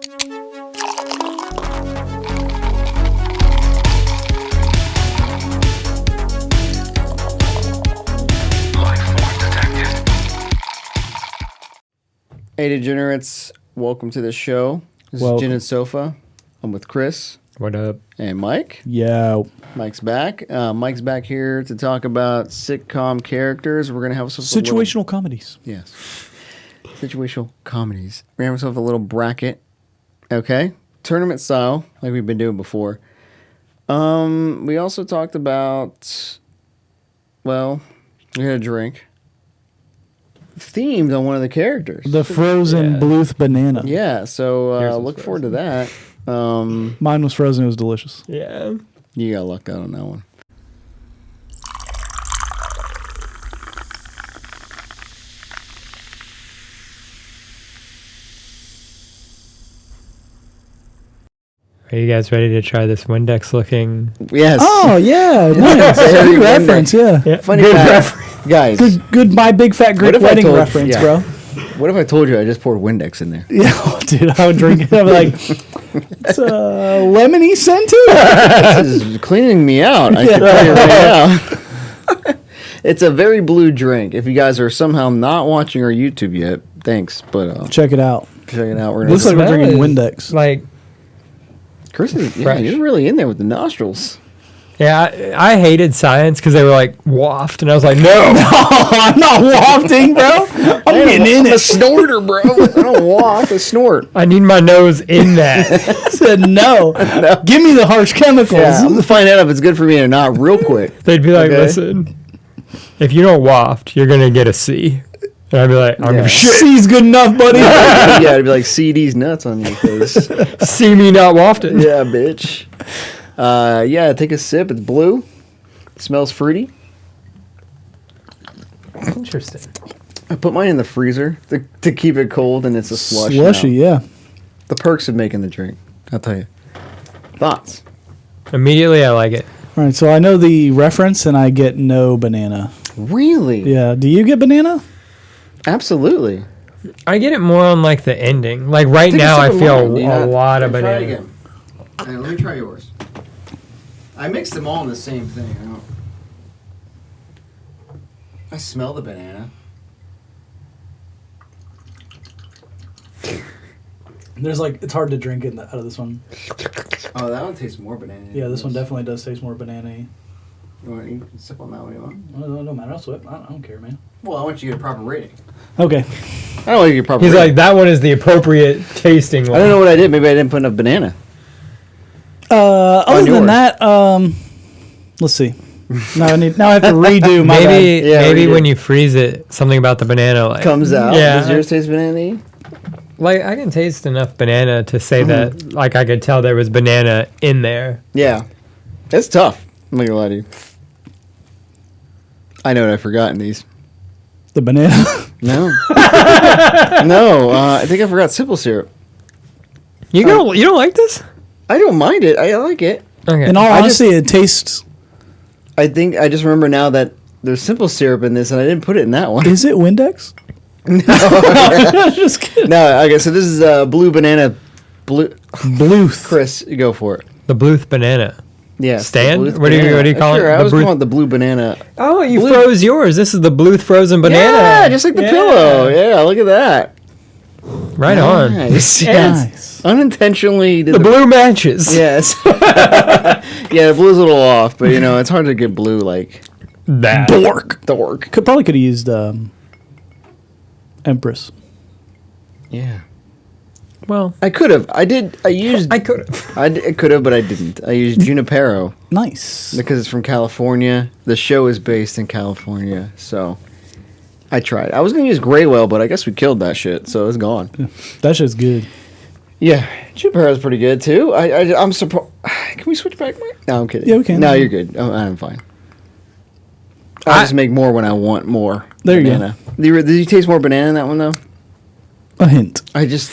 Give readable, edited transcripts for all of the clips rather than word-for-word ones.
Hey degenerates, welcome to the show. This is Gin and Sofa. I'm with Chris. What up? And Mike. Yeah. Mike's back. Mike's back here to talk about sitcom characters. We're going to have some situational comedies. Yes. Situational comedies. We're going to have ourselves a little bracket. Okay. Tournament style, like we've been doing before. We also talked about, well, we had a drink. Themed on one of the characters. The frozen Bluth banana. Yeah, so look forward to that. Mine was frozen. It was delicious. Yeah. You got lucked out on that one. Are you guys ready to try this Windex looking? Yes. Oh, yeah. Nice. Good reference, yeah. Funny fact, guys. Good My Big Fat Greek Wedding reference, bro. What if I told you I just poured Windex in there? Yeah, dude, I would drink it. I'd be like, it's lemony scented. This is cleaning me out. I can tell you right now. It's a very blue drink. If you guys are somehow not watching our YouTube yet, thanks. But check it out. Check it out. Looks like we're drinking Windex. Like, Chris is, you're really in there with the nostrils. Yeah, I hated science because they were like waft, and I was like, no, I'm not wafting, bro. I'm getting in it. I'm a snorter, bro. I don't waft, I snort. I need my nose in that. I said no. Give me the harsh chemicals. Yeah, I'm gonna find out if it's good for me or not real quick. They'd be like, listen, if you don't waft, you're gonna get a C. And I'd be like, I'm gonna shit. C's good enough, buddy. Yeah, it'd be like CD's nuts on your face. See me not wafted. Yeah, bitch. Yeah, take a sip. It's blue. It smells fruity. Interesting. I put mine in the freezer to keep it cold, and it's a slush. Slushy, yeah. The perks of making the drink, I'll tell you. Thoughts? Immediately, I like it. All right, so I know the reference, and I get no banana. Really? Yeah. Do you get banana? Absolutely. I get it more on like the ending. Like right now, I feel a lot of banana. Try it again. Hey, let me try yours. I mixed them all in the same thing. I smell the banana. There's it's hard to drink it out of this one. Oh, that one tastes more banana. Yeah, this one definitely does taste more banana-y. You can sip on that one you want. No, no matter. I'll swip. I don't care, man. Well, I want you to get a proper rating. Okay. I don't want you to get a proper He's rating. like, that one is the appropriate tasting one. I don't know what I did. Maybe I didn't put enough banana. Other than that, let's see. Now I have to redo my maybe when you freeze it, something about the banana comes out. Yeah. Does yours taste banana-y? Like I can taste enough banana to say that like I could tell there was banana in there. Yeah. It's tough. I'm not gonna lie to you. I know what I forgot in these. The banana? No. No, I think I forgot simple syrup. You don't like this? I don't mind it. I like it. Okay. In all honesty, it tastes... I think I just remember now that there's simple syrup in this, and I didn't put it in that one. Is it Windex? No. Just kidding. No, okay, so this is blue banana... Bluth. Chris, you go for it. The Bluth banana. Yeah. Stan? What do you call it? Sure, I was calling it the blue banana. Oh, you froze yours. This is the Bluth frozen banana. Yeah, just like the pillow. Yeah, look at that. Right on. Nice. Nice. Unintentionally did the blue matches. Yes. Yeah, the blue's a little off, but it's hard to get blue like that. Dork. Could have used Empress. Yeah. Well, I could have. I could have. I could have, but I didn't. I used Junipero. Nice. Because it's from California. The show is based in California, so I tried. I was going to use Graywell, but I guess we killed that shit, so it's gone. Yeah, that shit's good. Yeah, Junipero is pretty good, too. I'm surprised. Can we switch back, Mike? No, I'm kidding. Yeah, we can. No, you're good. Oh, I'm fine. I just make more when I want more. There banana. you go. Did you taste more banana in that one, though? A hint.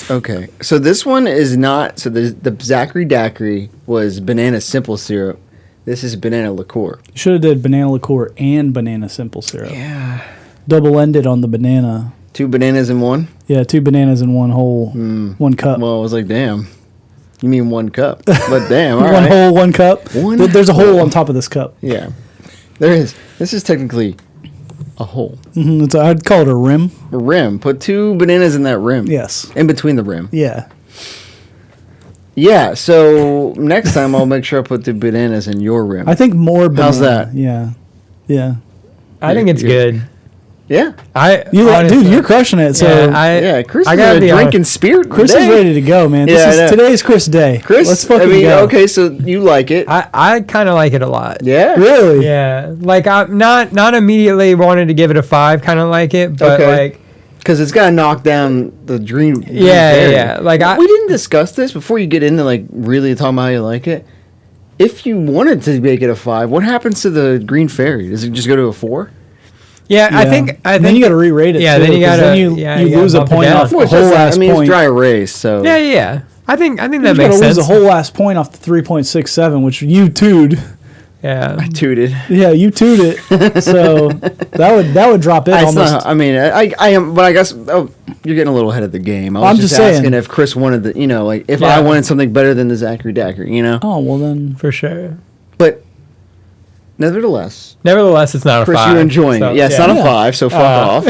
Okay. So this one is not, so the Zachary Daiquiri was banana simple syrup. This is banana liqueur. You should have did banana liqueur and banana simple syrup. Yeah. Double-ended on the banana. 2 bananas in one. Yeah, 2 bananas in one whole, one cup. Well, I was like, damn. You mean 1 cup? But damn, all one right. whole, 1 cup. One There's a hole hole. on top of this cup. Yeah, there is. This is technically a hole. I'd call it a rim. A rim. Put 2 bananas in that rim. Yes. In between the rim. Yeah. Yeah, so next time I'll make sure I put 2 bananas in your rim. I think more banana. How's that? Yeah. Yeah. I think it's good. Yeah. Dude, you're crushing it. So Yeah, Chris I is gotta a be drinking honest. spirit Chris today. is ready to go, man. Yeah, I know. Today's Chris Day. Chris, let's fucking go. okay, so you like it. I kind of like it a lot. Yeah? Really? Yeah, like I'm not immediately wanted to give it a 5, kind of like it, but Okay. like Because it's got to knock down the dream. yeah. Like we didn't discuss this before you get into like really talking about how you like it. If you wanted to make it a 5, what happens to the green fairy? Does it just go to a 4? yeah, I think then you got to re-rate it. Yeah, too, then you 'cause gotta- you yeah, you lose a gotta bump it point down. off the Well, whole last it's point. dry erase, so yeah. I think that You're makes gonna sense. lose a whole last point off the 3.67, which you tooed. Yeah, I tooted. Yeah, you tooed it. So that would drop it It's almost. not, I mean, I am, but I guess you're getting a little ahead of the game. I was I'm just just saying. asking if Chris wanted the, like if Yeah. I wanted something better than the Zachary Dacry, Oh well, then for sure. But nevertheless, Nevertheless, it's not a Chris, 5. you're enjoying so, it. Yeah, it's not a Yeah. 5, so fuck off.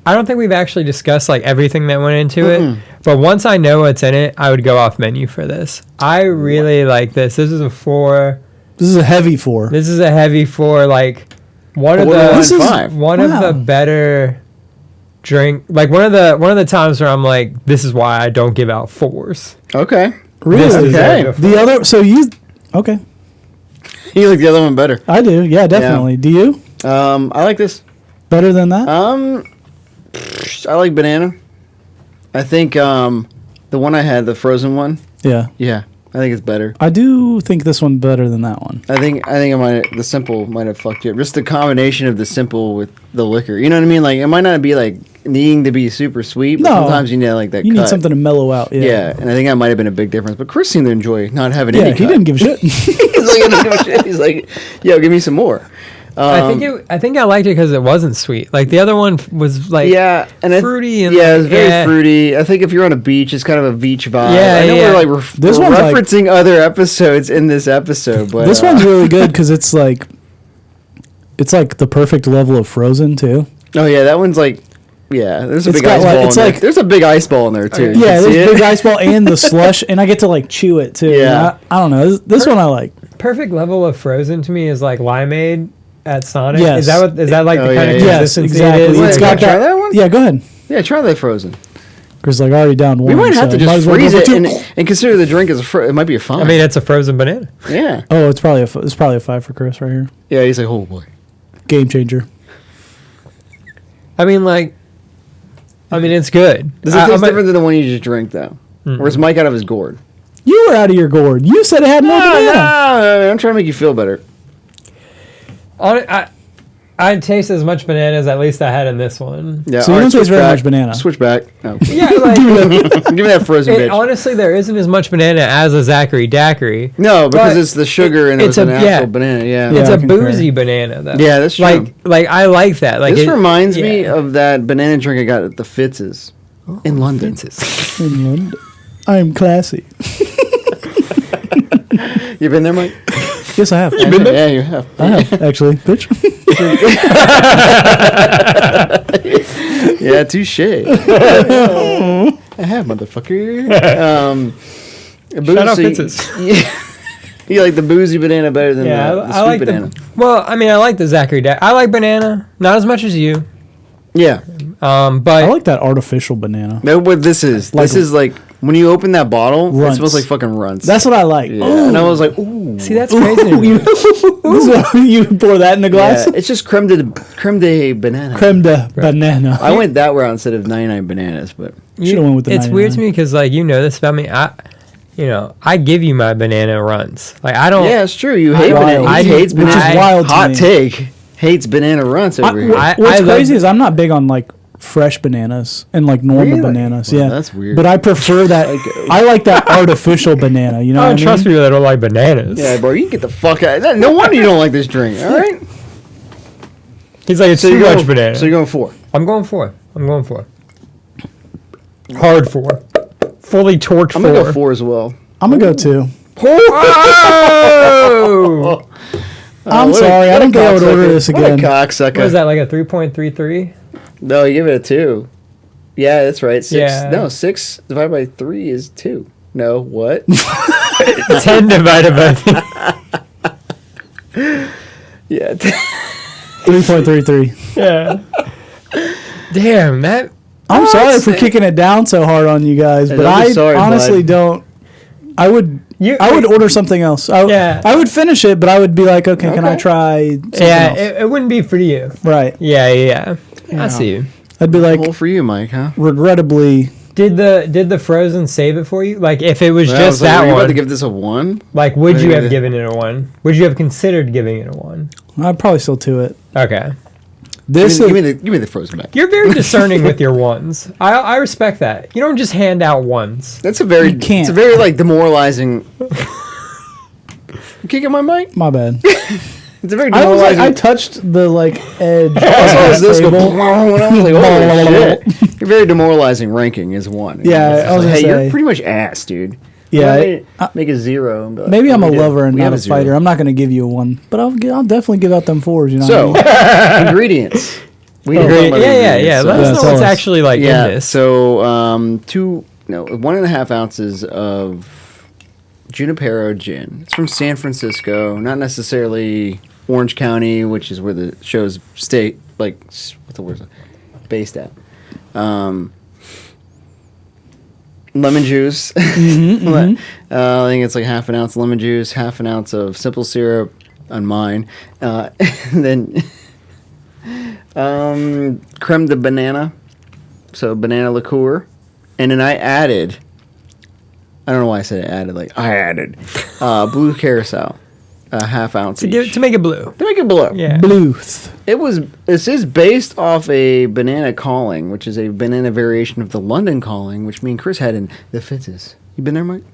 I don't think we've actually discussed like everything that went into it, but once I know what's in it, I would go off menu for this. I really like this. This is a 4. this is a heavy 4. This is a heavy 4. Like one of Borderline the 5. one of the better drink. Like one of the times where I'm like, this is why I don't give out 4s. Okay. Really? Okay. The other, so you, okay, You like the other one better. I do. Yeah, definitely. Do you? I like this. Better than that? I like banana. I think the one I had, the frozen one. Yeah. Yeah, I think it's better. I do think this one better than that one. I think the simple might have fucked you up. Just the combination of the simple with the liquor. You know what I mean? Like it might not be like needing to be super sweet, but No. sometimes you need like that. You cut. need something to mellow out. Yeah. Yeah, and I think that might have been a big difference. But Chris seemed to enjoy not having Yeah, any. he cut. didn't give a shit. He's like, "I don't give a shit." He's like, "Yo, give me some more." I think I liked it because it wasn't sweet. Like the other one was like and fruity and yeah, like, it's very fruity. I think if you're on a beach, it's kind of a beach vibe. Yeah, I know yeah. we're like This we're one's like- referencing other episodes in this episode, but This one's really good because it's like the perfect level of Frozen too. oh yeah, that one's like there's a It's big got ice like- ball. it's in there. like- There's a big ice ball in there too. You Yeah, can see there's it? big ice ball and the slush, and I get to like chew it too. Yeah. I don't know. This one I like. perfect level of frozen to me is like limeade at Sonic. Yes. Is that like Oh, the kind yeah, of yeah. Yes, consistency exactly. it is? Wait, It's can got I try that one? Yeah, go ahead. Yeah, try that frozen. Because like already down one. We might have so to might just as well freeze go it for and, two. and consider the drink as it might be a 5. I mean, it's a frozen banana. yeah, Oh, it's probably a 5 for Chris right here. yeah. He's like, oh boy. Game changer. I mean, it's good. Does it taste different than the one you just drank though? Or is Mike out of his gourd? You were out of your gourd. You said it had more banana. No, I'm trying to make you feel better. I'd taste as much banana as at least I had in this one. Yeah. So you all don't taste switch very back. much banana. Switch back. No. Yeah, like Give me that frozen bitch. honestly, there isn't as much banana as a Zachary Daiquiri. No, because But it's the sugar and it's it's an a- actual yeah. banana. Yeah. It's Yeah, I a concur. boozy banana though. Yeah, that's true. Like I like that. Like This it reminds me yeah. of that banana drink I got at the Fitz's in London. Finland. I'm classy. You been there, Mike? Yes, I have. Yeah, you have. I have actually, bitch. Yeah, touche. I have, motherfucker. Shout out boozy- Fitz's. You like the boozy banana better than Yeah, the I sweet like banana. Well, I mean, I like the Zachary Daiquiri. I like banana, not as much as you. Yeah. But I like that artificial banana. That's what this is. Like- This is like when you open that bottle, it Runts. smells like fucking runts. That's what I like. yeah. And I was like, ooh. see, that's crazy. to me. This is what, you pour that in a glass. Yeah, it's just creme de banana. Creme de banana. I went that route instead of 99 bananas, but Should've went with the It's weird to 99. me because like this about me. I give you my banana runs. Like I don't. yeah, it's true. You hate banana. Wild. He hates Which is banana. wild to Hot me. take. Hates banana runts over here. I What's love- crazy is I'm not big on like fresh bananas and like normal Really? bananas. Well, yeah, that's weird. But I prefer that. I like that artificial banana. You know, I what don't I trust mean? people that don't like bananas. Yeah, bro, you can get the fuck out. No wonder you don't like this drink. All right. He's like, it's too much banana. So you're going 4. I'm going 4. Hard 4. Fully torch 4. I'm going to go 4 as well. I'm going to go 2. Oh! I'm sorry. I don't think I would order this again. What a cocksucker. What is that, like a 3.33? No, you give it a 2. Yeah, that's right. 6. Yeah. No, 6 divided by 3 is 2. No, what? 10 divided by 3. Yeah. 3.33. Yeah. Damn, that... I'm sorry for kicking it down so hard on you guys, but I honestly don't. I would order something else. I would finish it, but I would be like, okay, can I try something else? It wouldn't be for you. Right. Yeah. I see you. I'd be like, well, for you, Mike, huh? Regrettably. Did the Frozen save it for you? Like, if it was just like, that were you one, about to give this a 1? like, would you have given it a 1? Would you have considered giving it a 1? I'd probably still 2 it. Okay. This give me the Frozen back. You're very discerning with your 1s. I respect that. You don't just hand out 1s. That's a very like demoralizing. You kicking my mic? My bad. It's a very demoralizing. I touched the edge. I was this go, and I was like, holy shit. You're very demoralizing ranking is 1. Yeah, I was like, hey, gonna you're say. pretty much ass, dude. Yeah, make a 0. Like, maybe I'm a lover and not a 0. fighter. I'm not going to give you a 1, but I'll definitely give out them 4s. You know. So ingredients. We Yeah. Let us know what's actually in this. So 1.5 ounces of Junipero gin. It's from San Francisco, not necessarily Orange County, which is where the show's based at. Lemon juice. I think it's like half an ounce lemon juice, half an ounce of simple syrup on mine. Then crème de banana, so banana liqueur. And then I added, I don't know why I said I added blue curacao, a half ounce to make it blue. To make it blue. Yeah. Bluth. This is based off a banana calling, which is a banana variation of the London calling, which me and Chris had in the Fitzes. You been there, Mike?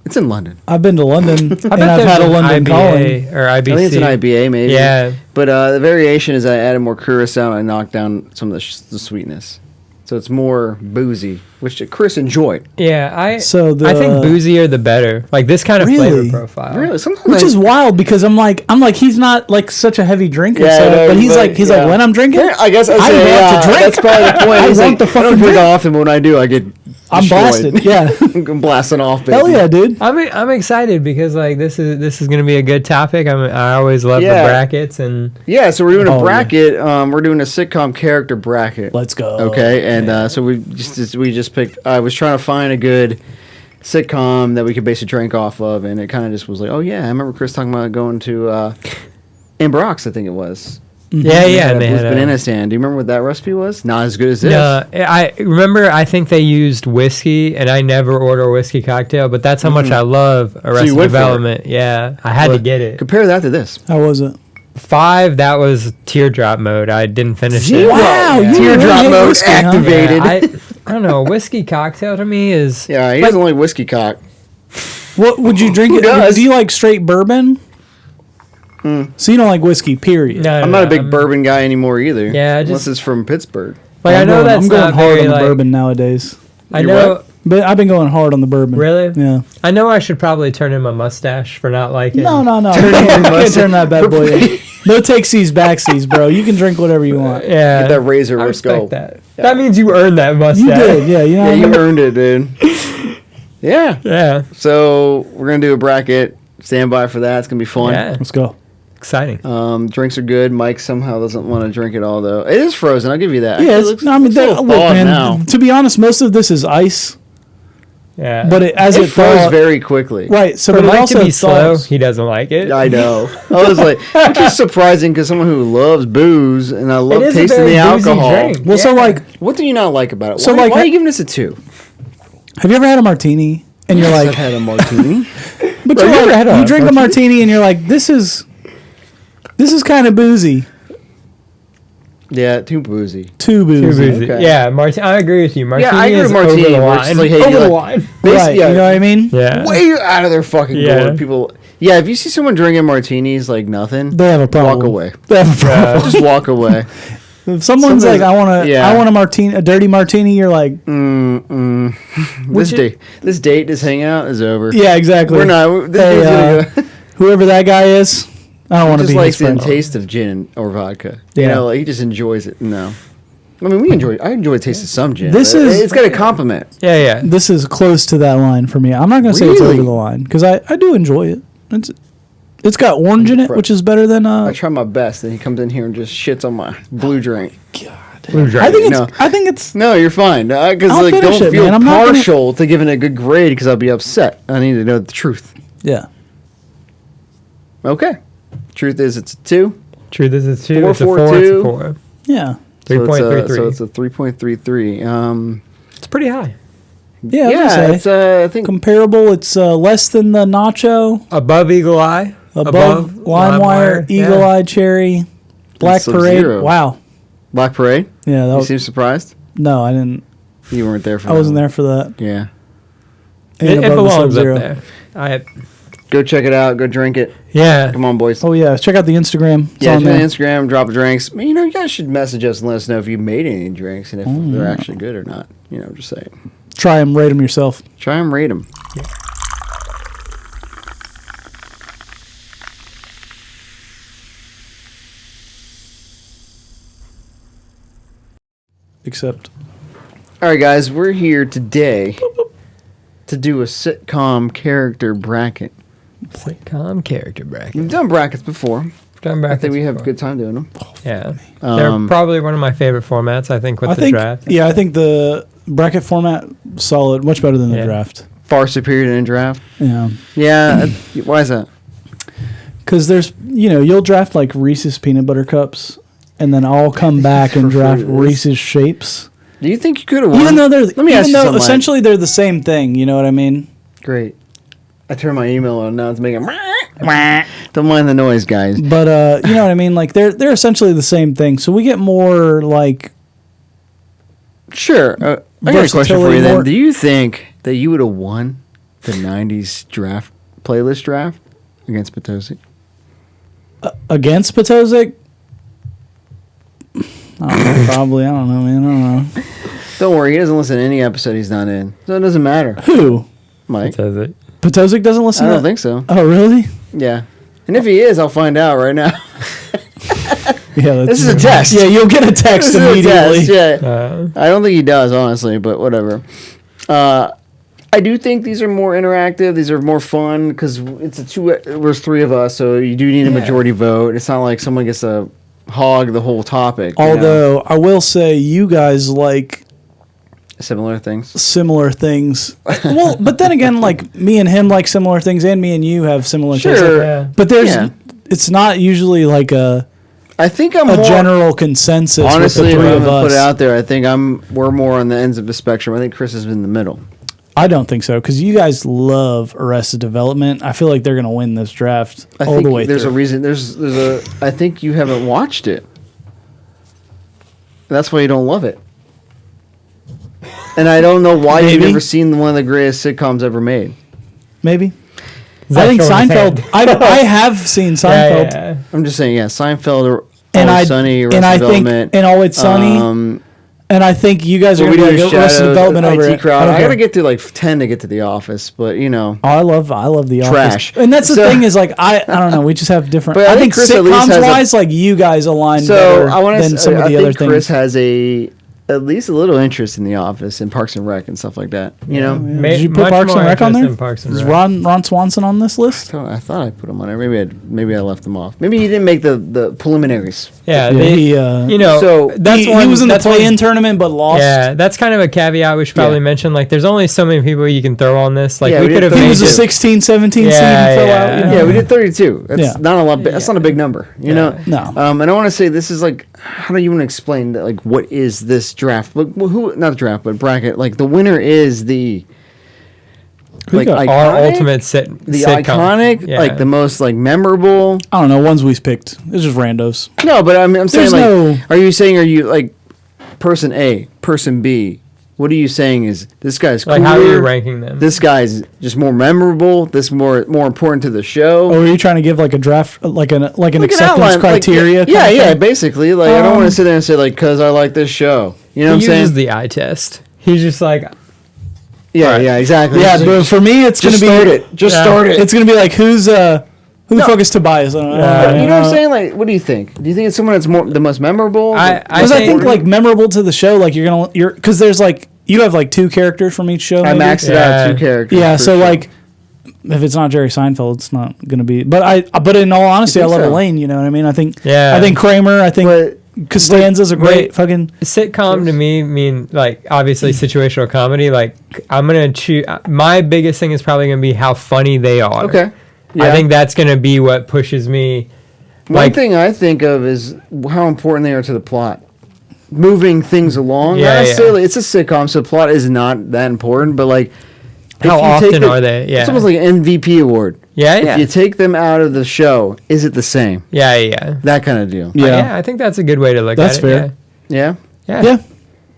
It's in London. I've been to London, and I've had a London calling. or IBC. I think it's an IBA, maybe. Yeah. But the variation is I added more curacao and I knocked down some of the sweetness. So it's more boozy, which Chris enjoyed. Yeah, I think boozier the better. Like this kind of flavor profile. Really? Sometimes Which is wild because I'm like he's not like such a heavy drinker, but he's like when I'm drinking, I guess I want to drink. That's probably the point. I He's want like, the fucking I don't drink drink. often, but when I do, I get I'm destroyed. blasted. Yeah, I'm blasting off. Baby. hell yeah, dude. I'm excited because like this is gonna be a good topic. I always love the brackets and so we're doing a bracket. We're doing a sitcom character bracket. Let's go. Okay, and so we just picked. I was trying to find a good sitcom that we could base a drink off of, and it kind of just was like, oh yeah, I remember Chris talking about going to Amber Ox, I think it was. Yeah, and they had a banana stand. Do you remember what that recipe was? Not as good as this. I remember. I think they used whiskey, and I never order a whiskey cocktail, but that's how much I love Arrested Development. Yeah, I had to get it. Compare that to this. How was it? 5. That was teardrop mode. I didn't finish it. Wow, teardrop really mode whiskey, activated. Yeah, I don't know. A whiskey cocktail to me is He doesn't like whiskey cock. What would you drink? Who does? Do you like straight bourbon? So you don't like whiskey, period. No, I'm not a big bourbon guy anymore either. Yeah, unless it's from Pittsburgh. Like I know that's I'm going not hard very on the like. bourbon nowadays. I know. what? But I've been going hard on the bourbon. Really? Yeah. I know I should probably turn in my mustache for not liking. No. You can't turn that bad boy in. No takesies, backsies, bro. You can drink whatever you want. Yeah. Get that razor, I let's go. respect that. That means you earned that mustache. You did, yeah. You know Yeah, what I you mean? earned it, dude. Yeah. Yeah. So we're gonna do a bracket. Stand by for that. It's gonna be fun. Yeah. Let's go. Exciting. Drinks are good. Mike somehow doesn't want to drink it all though. It is frozen. I'll give you that. Yeah, Actually, it's, I mean, looks a little look, thawed man. now. To be honest, most of this is ice, Yeah. but as It it froze thawed, very quickly. right. So, for but it Mike also to be slow, thaws. he doesn't like it. I know. I was like, which is surprising because someone who loves booze and I love It is a tasting very the boozy alcohol. drink. Well, so Yeah. like, What do you not like about it? So, why, like, why are you giving this a 2? have you ever had a martini and you're I've like, had a martini. but Bro, you're you ever like, had a you drink a martini? martini and you're like, this is kind of boozy, Yeah, too boozy. too Too boozy. boozy. Okay. Yeah, I agree with you. Martini I agree is with martini, over the where it's line. like, hey, over you the like- line. Basically, Right, you know what I mean? Yeah. Way out of their fucking Yeah. gourd. People, Yeah, if you see someone drinking martinis like nothing, they have a problem. Walk away. They have a problem. Just walk away. If someone's like, I want a martini, a dirty martini, you're like, this date, this hangout is over. Yeah, exactly. We're not. Whoever that guy is, I don't want to be his friend. Just likes the taste of gin or vodka. Yeah. You know, like, he just enjoys it. No. I mean, I enjoy the taste of some gin. It's got a compliment. Yeah. This is close to that line for me. I'm not going to say it's over the line because I do enjoy it. It's got orange in it, which is better than. I try my best, and he comes in here and just shits on my blue drink. God, blue drink. I think it's. No, you're fine. Because don't feel partial to giving it a good grade because I'll be upset. I need to know the truth. Yeah. Okay. Truth is, it's a 2. Truth is, it's 2. 4, it's a 4, 4. 2. It's a 4. Yeah. 3.33. So it's a 3.33. It's pretty high. Yeah, it's I think comparable. It's less than the nacho. Above Eagle Eye. Above LimeWire, Eagle Eye Cherry, Black Parade. Wow. Black Parade? Yeah. You seem surprised? No, I didn't. You weren't there for that. I wasn't there for that. Yeah. It belongs up there. Go check it out. Go drink it. Yeah. Come on, boys. Oh, yeah. Check out the Instagram. It's check out the Instagram. Drop drinks. You guys should message us and let us know if you made any drinks and if they're actually good or not. Just saying. Try them. Rate them yourself. Try them. Rate them. Yeah. Except. All right, guys. We're here today to do a sitcom character bracket. Sitcom character bracket. We've done brackets before. I think we have a good time doing them. Yeah. They're probably one of my favorite formats, I think, with the draft. Yeah, I think the bracket format, solid. Much better than the draft. Far superior than draft. Yeah. Yeah. Why is that? Because there's, you'll draft like Reese's peanut butter cups, and then I'll come back and draft Reese's shapes. Do you think you could have won? Even though essentially they're the same thing, you know what I mean? Great. I turned my email on now. It's making. Don't mind the noise, guys. But you know what I mean? Like they're essentially the same thing. So we get more like. Sure. I got a question for you then. Do you think that you would have won the '90s draft playlist draft against Potosic? Against Potosic? Probably. I don't know, man. I don't know. Don't worry. He doesn't listen to any episode he's not in, so it doesn't matter. Who? Mike. Potosic doesn't listen to I don't think so. Oh, really? Yeah. And if he is, I'll find out right now. Yeah, this is a test. Yeah, you'll get a text immediately. I don't think he does, honestly, but whatever. I do think these are more interactive. These are more fun because there's 3 of us, so you do need a majority vote. It's not like someone gets to hog the whole topic. Although I will say you guys like similar things. Well, but then again, like me and him like similar things, and me and you have similar things. But it's not usually like I think I'm a general consensus. Honestly, with the 3 if of us. Put it out there. I think we're more on the ends of the spectrum. I think Chris is in the middle. I don't think so because you guys love Arrested Development. I feel like they're going to win this draft all the way there's through. A reason. I think you haven't watched it. That's why you don't love it. And I don't know why you've never seen one of the greatest sitcoms ever made. Maybe. I think Seinfeld. I have seen Seinfeld. Yeah. I'm just saying, Seinfeld or Always Sunny, Arrested Development, and Always Sunny. And I think you guys are going to go Arrested Development over it. I got to get through like 10 to get to The Office, but Oh, I love The Office. Trash. And that's the thing is like I don't know. We just have different. But I think sitcoms wise, like you guys align better than some of the other things. Chris has at least a little interest in The Office and Parks and Rec and stuff like that. Yeah. Did you put Parks and Rec on there? Is Ron Swanson on this list? I thought I put him on there. Maybe I left him off. Maybe he didn't make the preliminaries. Yeah, he was in the play-in tournament but lost. Yeah, that's kind of a caveat we should probably mention. Like, there's only so many people you can throw on this. Like, we could have. He was a 16, 17 seed and fell out. Yeah, we did 32. That's not a lot. That's not a big number. You know. No. And I want to say this is like, how do you want to explain that? Like, what is this draft? Like, not the draft, but bracket. Like, the winner is the our ultimate sitcom. Iconic, like the most like memorable. I don't know, ones we picked. It's just randos. No, but I'm saying are you like person A, person B, What are you saying is this guy's cooler? Like, how are you ranking them? This guy's just more memorable. This more important to the show. Or are you trying to give like a draft, like an acceptance criteria? Yeah, basically. Like, I don't want to sit there and say like, because I like this show. You know what I'm saying? He uses the eye test. He's just like, yeah, exactly. Yeah, but for me, it's going to be start it. It's going to be like who the fuck is Tobias? I don't know. You know what I'm saying? Like, what do you think? Do you think it's someone that's the most memorable? Because I think like memorable to the show, like you're because there's like you have like 2 characters from each show. I maxed it out 2 characters. Yeah, so like if it's not Jerry Seinfeld, it's not going to be. But in all honesty, I love Elaine. You know what I mean? I think Kramer. I think Costanza's a great fucking sitcom to me. Mean like obviously situational comedy. Like I'm gonna choose. My biggest thing is probably gonna be how funny they are. Okay. Yeah. I think that's gonna be what pushes me. One thing I think of is how important they are to the plot, moving things along. Not necessarily, it's a sitcom, so plot is not that important. But like, how often are they? Yeah, it's almost like an MVP award. Yeah. If you take them out of the show, is it the same? Yeah. That kind of deal. Yeah, I think that's a good way to look at it. That's fair. Yeah.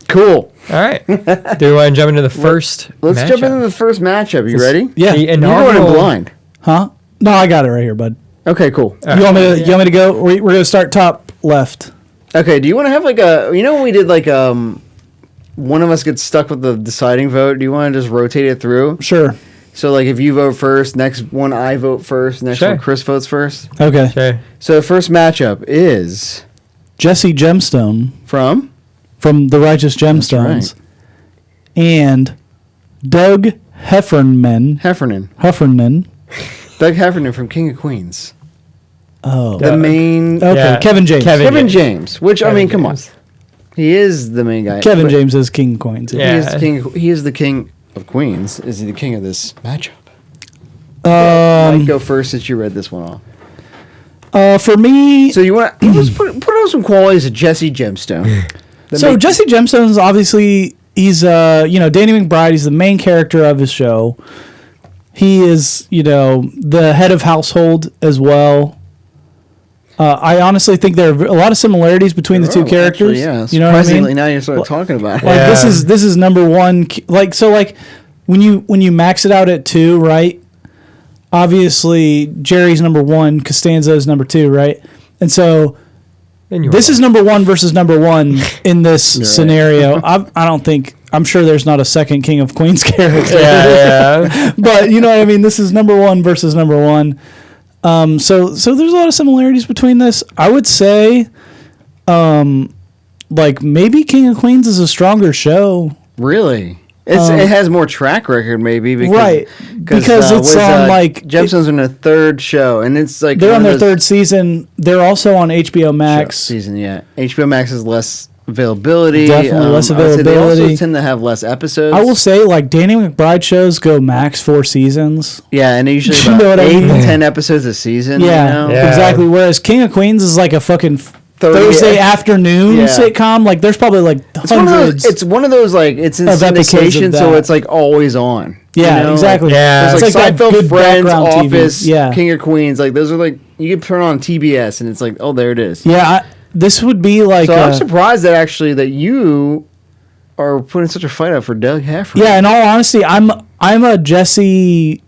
Cool. All right. Do we want to jump into the first? Let's jump into the first matchup. You ready? Yeah. You're going in blind. Huh? No, I got it right here, bud. Okay, cool. You want me to go? We're going to start top left. Okay. Do you want to have like when we did like one of us gets stuck with the deciding vote? Do you want to just rotate it through? Sure. So, like, if you vote first, next one I vote first, next one Chris votes first. Okay. Sure. So, the first matchup is Jesse Gemstone from the Righteous Gemstones, and Doug Heffernan. Doug Heffernan from King of Queens. Oh, the main. Okay, yeah. Kevin James. Kevin James. Which Kevin come on, he is the main guy. Kevin James is King of Queens. Yeah. He is the king of Queens. Is he the king of this matchup? Mike, go first since you read this one off. For me, so you want to let's put on some qualities of Jesse Gemstone. So Jesse Gemstone is obviously he's Danny McBride. He's the main character of his show. He is the head of household as well. I honestly think there are a lot of similarities between the two characters. Actually, you know what I mean? Now you start talking about it. Like this is number one. Like when you max it out at 2, right? Obviously Jerry's number 1, Costanza is number 2, right? And so this is number 1 versus number 1 in this scenario. I'm sure there's not a second King of Queens character. Yeah. But you know what I mean? This is number 1 versus number 1. So there's a lot of similarities between this. I would say, maybe King of Queens is a stronger show. Really? It has more track record, maybe. Because it's on Gemstones in their 3rd show, and it's like they're on their 3rd season. They're also on HBO Max season. Yeah, HBO Max has less availability. Definitely less availability. They also tend to have less episodes. I will say, Danny McBride shows go max 4 seasons. Yeah, and usually about 8 to 10 episodes a season. Yeah, exactly. Whereas King of Queens is like a fucking Thursday afternoon sitcom. There's probably hundreds. It's one of those it's in syndication, so it's always on. Yeah, exactly. There's it's Seinfeld, Friends, Office, TV. King of Queens. Those are you can turn on TBS, and it's oh, there it is. Yeah, this would be So I'm surprised that you are putting such a fight out for Doug Heffernan. Yeah, in all honesty, I'm a Jesse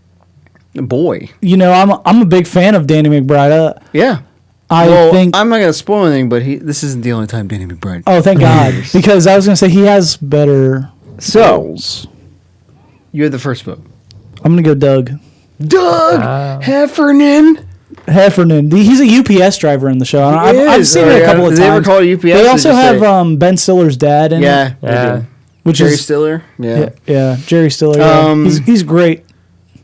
boy. I'm a big fan of Danny McBride. I think I'm not going to spoil anything, but this isn't the only time Danny McBride. Oh, thank God! Because I was going to say he has better roles. You had the first vote. I'm going to go Doug. Heffernan. He's a UPS driver in the show. I've seen it a couple of times. They ever call it UPS? They also have Ben Stiller's dad in it. Yeah. Which Jerry Stiller. Yeah, Jerry Stiller. He's great.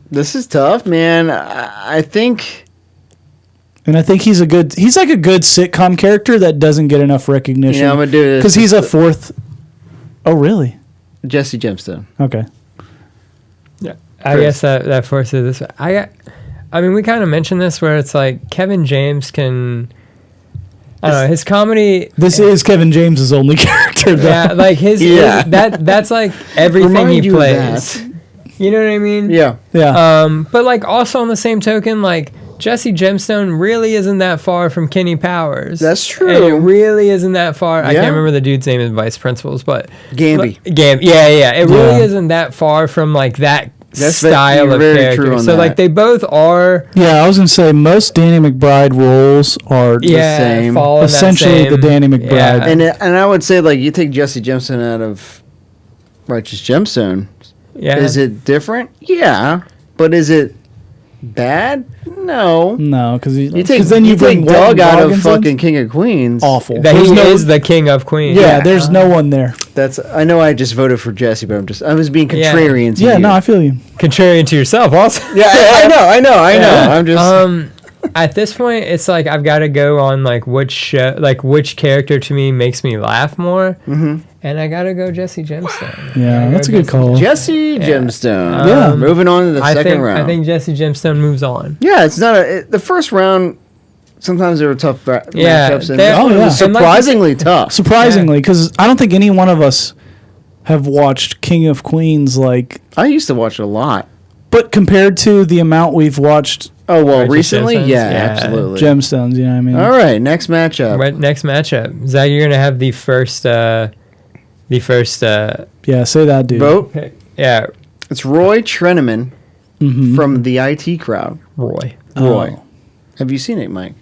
This is tough, man. I think. And I think he's like a good sitcom character that doesn't get enough recognition. I'm gonna do this because he's a 4th. Oh, really? Jesse Gemstone. Okay. Yeah, I guess that forces this. I mean, we kind of mentioned this where it's Kevin James can. I don't know, his comedy. This is Kevin James's only character. Though. Yeah, his that's everything he plays. You know what I mean? Yeah. But also on the same token, Jesse Gemstone really isn't that far from Kenny Powers. That's true. And it really isn't that far. I Yeah. can't remember the dude's name in Vice Principals, but Gamby. Yeah. It really Yeah. isn't that far from like that That's style you're of very character. true on So like that. they both are Yeah, I was gonna say most Danny McBride roles are same. fall in that essentially the same- Danny McBride. Yeah. And I would say like you take Jesse Gemstone out of Righteous Gemstone. Yeah. Is it different? Yeah, but is it bad? No. No, because You take then you take bring Doug Walton out of Goggins in? fucking King of Queens. Awful. that There's he no- is the king of queens. Yeah, there's no one there. That's I know I just voted for Jesse, but I was being Yeah. contrarian to Yeah, you. no, I feel you. Contrarian to yourself also. Yeah, I know. Yeah. I'm just At this point, it's like I've got to go on like which character to me makes me laugh more, and I got to go Jesse Gemstone. Yeah, Gotta that's a go good call. Jesse Gemstone. Yeah. Moving on to the I second think round. I think Jesse Gemstone moves on. Yeah, it's not the first round. Sometimes there were tough Yeah, matchups, and they're- this one Oh, yeah. was And like- surprisingly tough. Surprisingly, because I don't think any one of us have watched King of Queens like, I used to watch a lot. but compared to the amount we've watched Oh well, Righteous recently, Gemstones? yeah, Yeah. absolutely. Gemstones, you know what I mean? All right, next matchup. Next matchup, Zach, you're gonna have the first Yeah, say that, dude. Vote. pick. Yeah, It's Roy Treneman Mhm. from the IT crowd. Roy. Roy, Oh, have you seen it, Mike?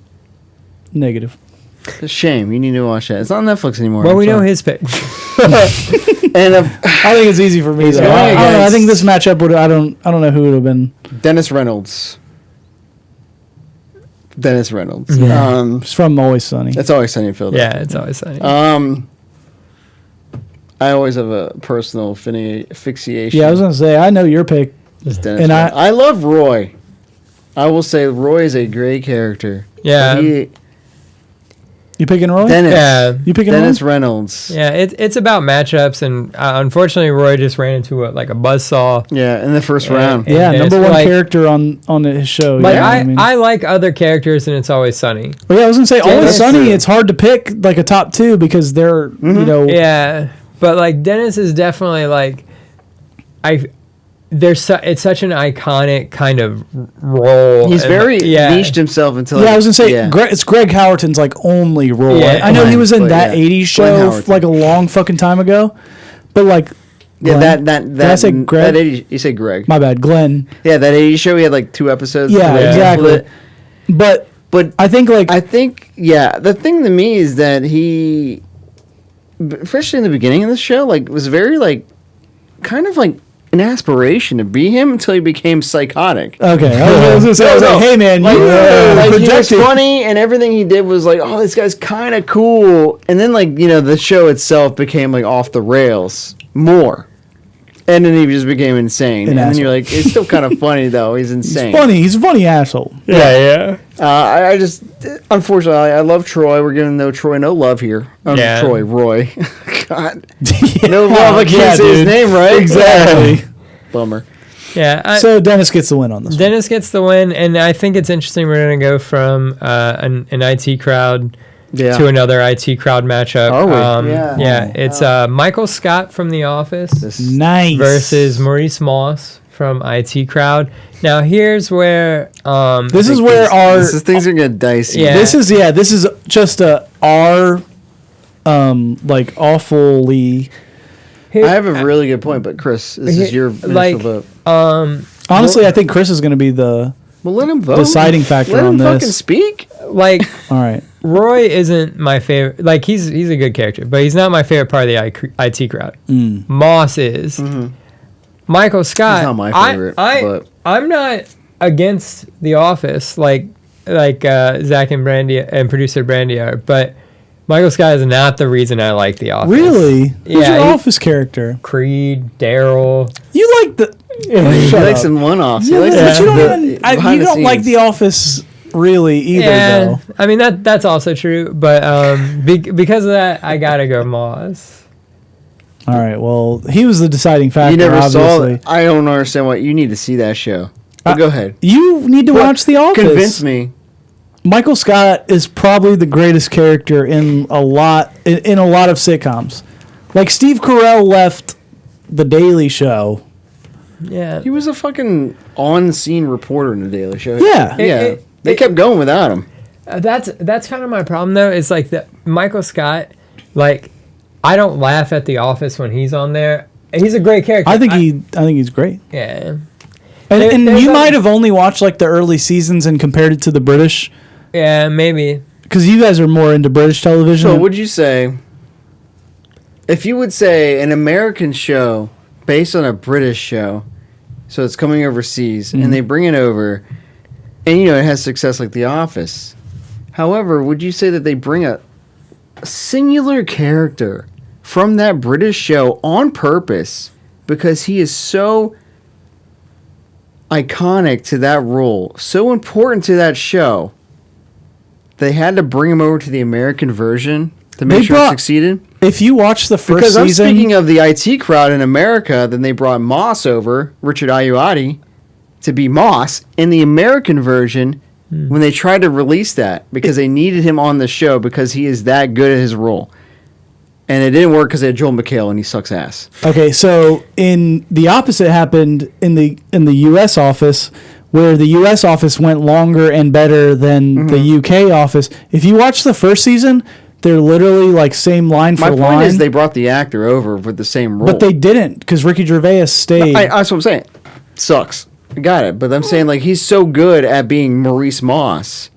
negative. It's a shame. You need to watch that. It's not on Netflix anymore. Well, I'm we know sorry. his pick. And I think it's easy for me. He's Though. going I don't know. I against- think this matchup would. I don't know who would have been. Dennis Reynolds. Dennis Reynolds. Yeah. It's from Always Sunny. It's always sunny in Philadelphia. Yeah, it's always sunny. I always have a personal asphyxiation. Yeah, I was gonna say I know your pick. It's Dennis and Reynolds. I love Roy. I will say Roy is a great character. Yeah. But You picking Roy? Dennis. Yeah. You picking Dennis Roy? Reynolds. Yeah, it's about matchups, and unfortunately, Roy just ran into like a buzzsaw. Yeah, in the first Yeah. round. Yeah, Yes, number one like- character on his show. Like yeah, I like other characters, and it's always sunny. Well, yeah, I was gonna say Always Dennis- Sunny. It's hard to pick like a top two because they're you know Yeah, but like Dennis is definitely like, it's such an iconic kind of role. He's and, very yeah. niched himself until. Yeah, I was gonna say yeah. it's Greg Howerton's like only role. Yeah. I know he Glenn, was in but that yeah. '80s Glenn show Howerton. like a long fucking time ago, but like Yeah, Glenn? that Did I say Greg? That 80s, you say Greg. My bad, Glenn. Yeah, that 80s show, we had like 2 episodes. Yeah, split- exactly. split. But But I think like I think, yeah, the thing to me is that he, especially in the beginning of the show, like was very like, kind of like an aspiration to be him until he became psychotic. okay, I was gonna say, I was like, hey man, Like, you like he was projected. funny, and everything he did was like, oh, this guy's kind of cool. And then like the show itself became like off the rails more, and then he just became insane. An and then asshole. you're like, it's still kind of funny though. He's insane. He's funny. He's a funny asshole. Yeah. I just, unfortunately, I love Troy. We're giving Troy no love here. Yeah. Roy. God. No love. I can't Yeah, say his dude. name right. Exactly. Bummer. Yeah. So Dennis gets the win on this. Dennis gets the win, and I think it's interesting. We're going to go from an IT crowd Yeah. to another IT crowd matchup. Are we? Yeah. Yeah. It's Michael Scott from The Office This- Nice. versus Maurice Moss from IT crowd. Now, here's where This is where our things are getting dicey. Yeah. this is just our like awfully. I have a really good point, but Chris, this is your initial like, vote. Honestly, I think Chris is going to be the. Well, let him vote. deciding factor let on him this. fucking speak. like All right. Roy isn't my favorite. Like he's a good character, but he's not my favorite part of the IT crowd. Moss is. Michael Scott. He's not my favorite, but- I'm not against The Office like Zach and Brandy and producer Brandy are, but Michael Scott is not the reason I like The Office. Really? Who's Yeah, your he- office character? Creed, Daryl. You like the. He Shut likes up. some one-offs. He Yeah, likes but the- you don't the even. behind You the don't like scenes. The Office really either, Yeah, though. I mean that's also true, but because of that, I gotta go Moss. All right. Well, he was the deciding factor. You never saw obviously. it. I don't understand why you need to see that show. But go ahead. You need to watch The Office. Convince me. Michael Scott is probably the greatest character in a lot of sitcoms. Like Steve Carell left The Daily Show. Yeah, He was a fucking on-scene reporter in the Daily Show. Yeah. yeah. They kept going without him. That's kind of my problem though. It's like the Michael Scott, like I don't laugh at The Office when he's on there. He's a great character. I think he's great. Yeah. And you might have only watched like the early seasons and compared it to the British. Yeah, maybe. Because you guys are more into British television. So would you say, if you would say an American show based on a British show, so it's coming overseas, and they bring it over, and it has success like The Office. However, would you say that they bring a singular character from that British show on purpose because he is so iconic to that role, so important to that show, they had to bring him over to the American version to make sure it succeeded? If you watch the first because season... I'm speaking of the IT crowd in America, then they brought Moss over, Richard Ayoade, to be Moss in the American version when they tried to release that because they needed him on the show because he is that good at his role. And it didn't work because they had Joel McHale and he sucks ass. Okay, so in the opposite happened in the U.S. office, where the U.S. office went longer and better than the U.K. office. If you watch the first season, they're literally like same line for line. My point is they brought the actor over with the same role. But they didn't because Ricky Gervais stayed. That's what I'm saying. Sucks. I got it. But I'm saying like he's so good at being Maurice Moss,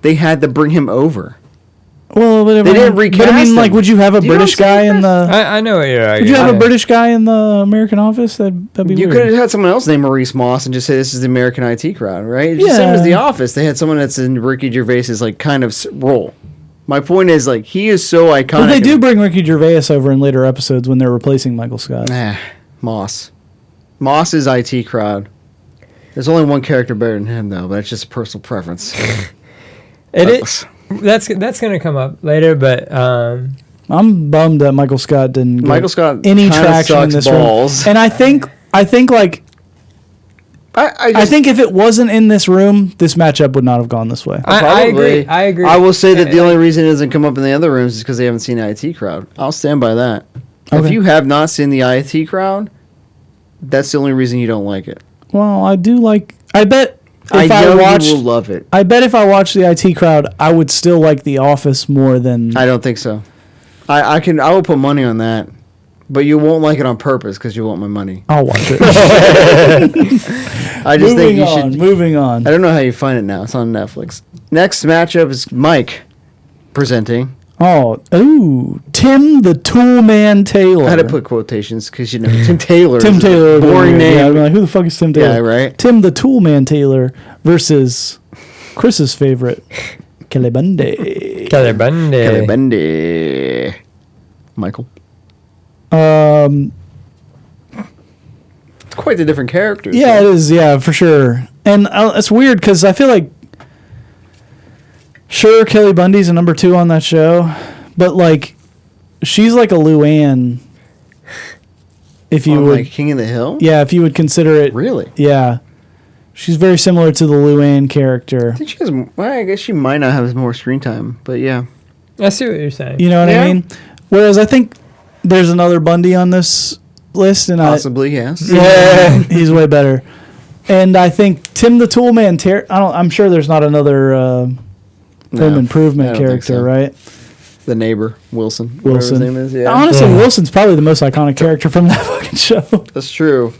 they had to bring him over. Well, but they didn't recast But I mean, him. like, would you have a British guy in the? I know what you're Would you have a British guy in the American office? That'd be You weird. could have had someone else named Maurice Moss and just say this is the American IT crowd, right? It's the same as The Office. They had someone that's in Ricky Gervais's like kind of role. My point is like he is so iconic. But they do bring Ricky Gervais over in later episodes when they're replacing Michael Scott. Moss. Moss is IT crowd. There's only one character better than him though, but it's just a personal preference. It is. That's gonna come up later, but I'm bummed that Michael Scott didn't get any traction in this balls. room. And I think like I think if it wasn't in this room, this matchup would not have gone this way. I agree. I will say that the only reason it doesn't come up in the other rooms is because they haven't seen the IT crowd. I'll stand by that. Okay. If you have not seen the IT crowd, that's the only reason you don't like it. Well, I do like. I bet if I watched, you will love it. I bet if I watched the IT crowd, I would still like The Office more than. I don't think so. I will put money on that, but you won't like it on purpose because you want my money. I'll watch it. I just think you should. Moving on. I don't know how you find it now. It's on Netflix. Next matchup is Mike presenting. Tim the Toolman Taylor. I had to put quotations because Tim Taylor. Tim Taylor, boring name. Yeah, I'm like, who the fuck is Tim Taylor? Yeah, right. Tim the Toolman Taylor versus Chris's favorite, Kelly Bundy. Kelly Bundy. Michael. It's quite the different characters. Yeah, it is. Yeah, for sure. And it's weird because I feel like, sure, Kelly Bundy's a number 2 on that show, but like, she's like a Luann. If you would, like King of the Hill. Yeah, if you would consider it. Really? Yeah, she's very similar to the Luann character. I think she has. Well, I guess she might not have more screen time, but yeah. I see what you're saying. You know what I mean? Whereas I think there's another Bundy on this list, and possibly yes. Yeah, he's way better. And I think Tim the Toolman. I'm sure there's not another Home Improvement character, right? The neighbor, Wilson. Whatever his name is. Yeah. Honestly, Wilson's probably the most iconic character from that fucking show. That's true.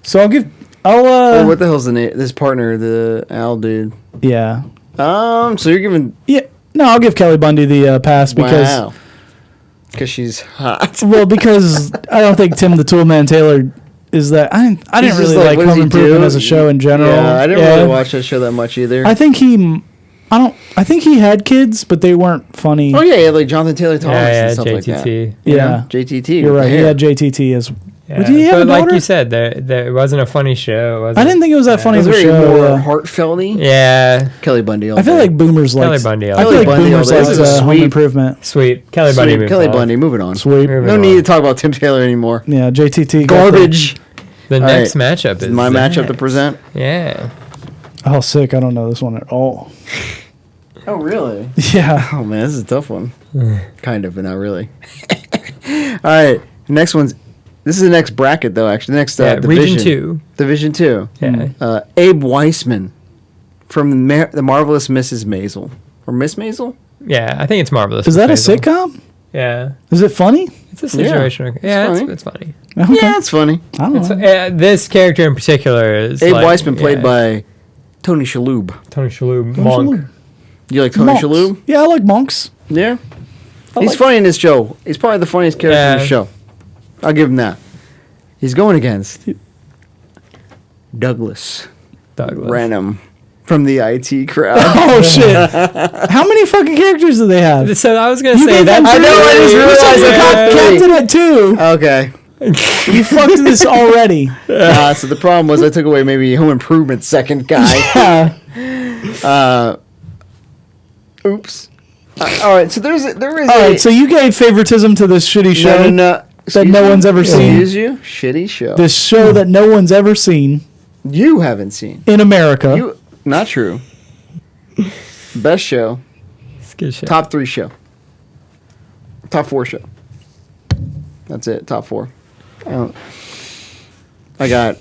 So what the hell's the name? This partner, the Al dude. Yeah. So you're giving. Yeah. No, I'll give Kelly Bundy the pass because she's hot. Well, because I don't think Tim the Toolman Taylor is that. I didn't really like Home Improvement as a show in general. Yeah, I didn't really watch that show that much either. I think he had kids, but they weren't funny. Oh yeah, like Jonathan Taylor Thomas and stuff JTT. like that. Yeah, JTT. You're right. He had JTT as. Yeah. Did he have but a daughter? like you said, it wasn't a funny show. I didn't think it was that funny It was of a very show. more heartfelty. Yeah. Kelly Bundy. I feel like boomers like Kelly Bundy. I feel like boomers This like is a Home sweet- Improvement. Sweet. Kelly Bundy. Kelly Bundy. Moving on. Sweet. No need to talk about Tim Taylor anymore. Yeah, JTT. Garbage. The next matchup is my matchup to present. Yeah. Oh, sick. I don't know this one at all. Oh, really? Yeah. Oh, man, this is a tough one. Kind of, but not really. All right. Next one's... This is the next bracket, though, actually. Next division. Region 2. Division 2. Yeah. Abe Weissman from the Marvelous Mrs. Maisel. Or Miss Maisel? Yeah, I think it's Marvelous. Is that a Maisel. sitcom? Yeah. Is it funny? It's a situation. Yeah, funny. it's funny. Okay. Yeah, it's funny. I don't know. This character in particular is Abe like, Weissman played by Tony Shalhoub. Tony Shalhoub. Tony Monk. Shalhoub. You like Tony Monks. Shalhoub? Yeah, I like monks. Yeah. I He's like- funny in this show. He's probably the funniest character in the Yeah. show. I'll give him that. He's going against Douglas Reynholm from the IT crowd. Oh shit! How many fucking characters do they have? So I was gonna You say gave that. them I know, I just three. realized You I got Captain at 2. Okay. You fucked this already. So the problem was I took away maybe Home Improvement second guy. Yeah. Oops. All right. So there is. All right. So you gave favoritism to this shitty show. No. That no one's ever seen. Excuse you. Shitty show. This show that no one's ever seen You haven't seen. in America. You. Not true. Best show. It's good shit. Top 3 show. Top 4 show. That's it. Top 4. I got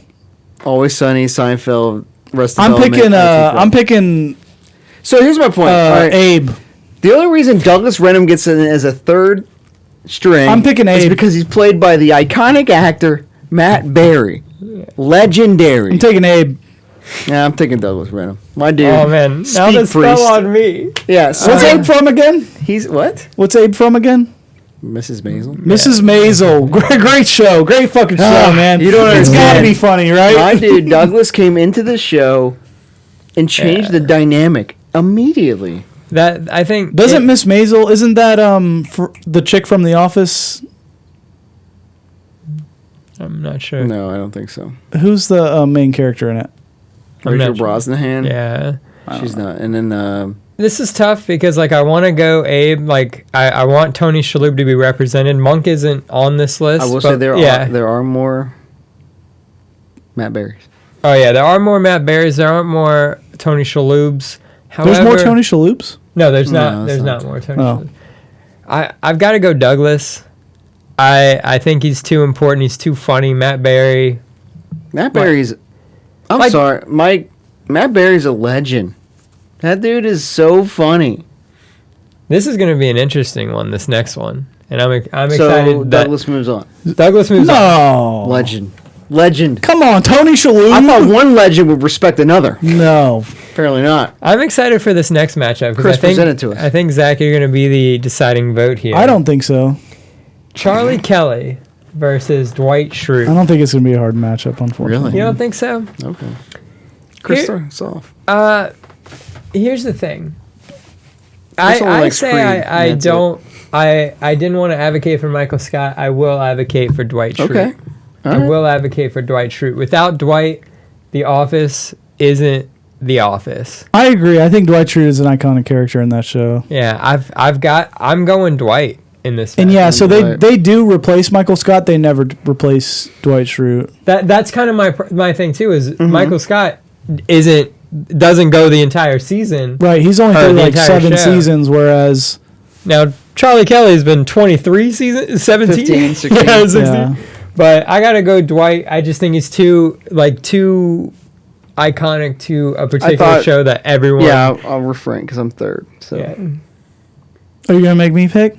Always Sunny, Seinfeld, Rest I'm Development, picking. IT I'm picking. So here's my point. All right. Abe. The only reason Douglas Reynholm gets in as a third string I'm picking is Abe. because he's played by the iconic actor Matt Berry. Legendary. I'm taking Abe. Yeah, I'm taking Douglas Reynholm. My dude. Oh man, now Speak this priest. fell on me. Yeah. What's So Abe from again? he's what? What's Abe from again? Mrs. Maisel. Mrs. Maisel. Great show. Great fucking show, man. you don't It's understand. gotta be funny, right? My dude Douglas came into the show and changed the dynamic immediately. That I think Doesn't Miss Maisel? Isn't that the chick from The Office? I'm not sure. No, I don't think so. Who's the main character in it? I'm Rachel not sure. Brosnahan. Yeah. She's not. And then This is tough because like I want to go Abe. Like I want Tony Shalhoub to be represented. Monk isn't on this list. I will but say there yeah. are more Matt Berrys. Oh yeah, there are more Matt Berrys. There aren't more Tony Shalhoubs. However, There's more Tony Shalhoubs? No, there's No, not. that's There's not not more Tony. Oh. Shalhoub. I've got to go Douglas. I think he's too important. He's too funny. Matt Berry. Matt Berry's. I'm Like- sorry, Mike. Matt Berry's a legend. That dude is so funny. This is going to be an interesting one. This next one, and I'm So excited. that Douglas moves on. Douglas moves on. No. Legend. Come on, Tony Shalhoub. I thought one legend would respect another. No. Apparently not. I'm excited for this next matchup because Chris I think presented to us. I think Zach, you're going to be the deciding vote here. I don't think so. Charlie Kelly versus Dwight I Schrute. don't think it's going to be a hard matchup, unfortunately. Really? You don't think so? Okay. Chris, Here- start us off. Here's the thing. Chris only I likes say Creed, I and that's it. don't. I didn't want to advocate for Michael Scott. I will advocate for Dwight Schrute. Okay. All I right. will advocate for Dwight Schrute. Without Dwight, The Office isn't The Office. I agree. I think Dwight Schrute is an iconic character in that show. Yeah, I'm going Dwight in this. And match. yeah, so Dwight. they do replace Michael Scott. They never replace Dwight Schrute. that's kind of my thing too. Is Mm-hmm. Michael Scott doesn't go the entire season. Right. He's only Or through the like entire 7 show. seasons, whereas Now Charlie Kelly's been 23 seasons, 17, 15, 16. Yeah, 16. Yeah. But I gotta go Dwight. I just think he's too iconic to a particular thought- show that everyone. Yeah, I'll refrain because I'm third. So Yeah. are you going to make me pick?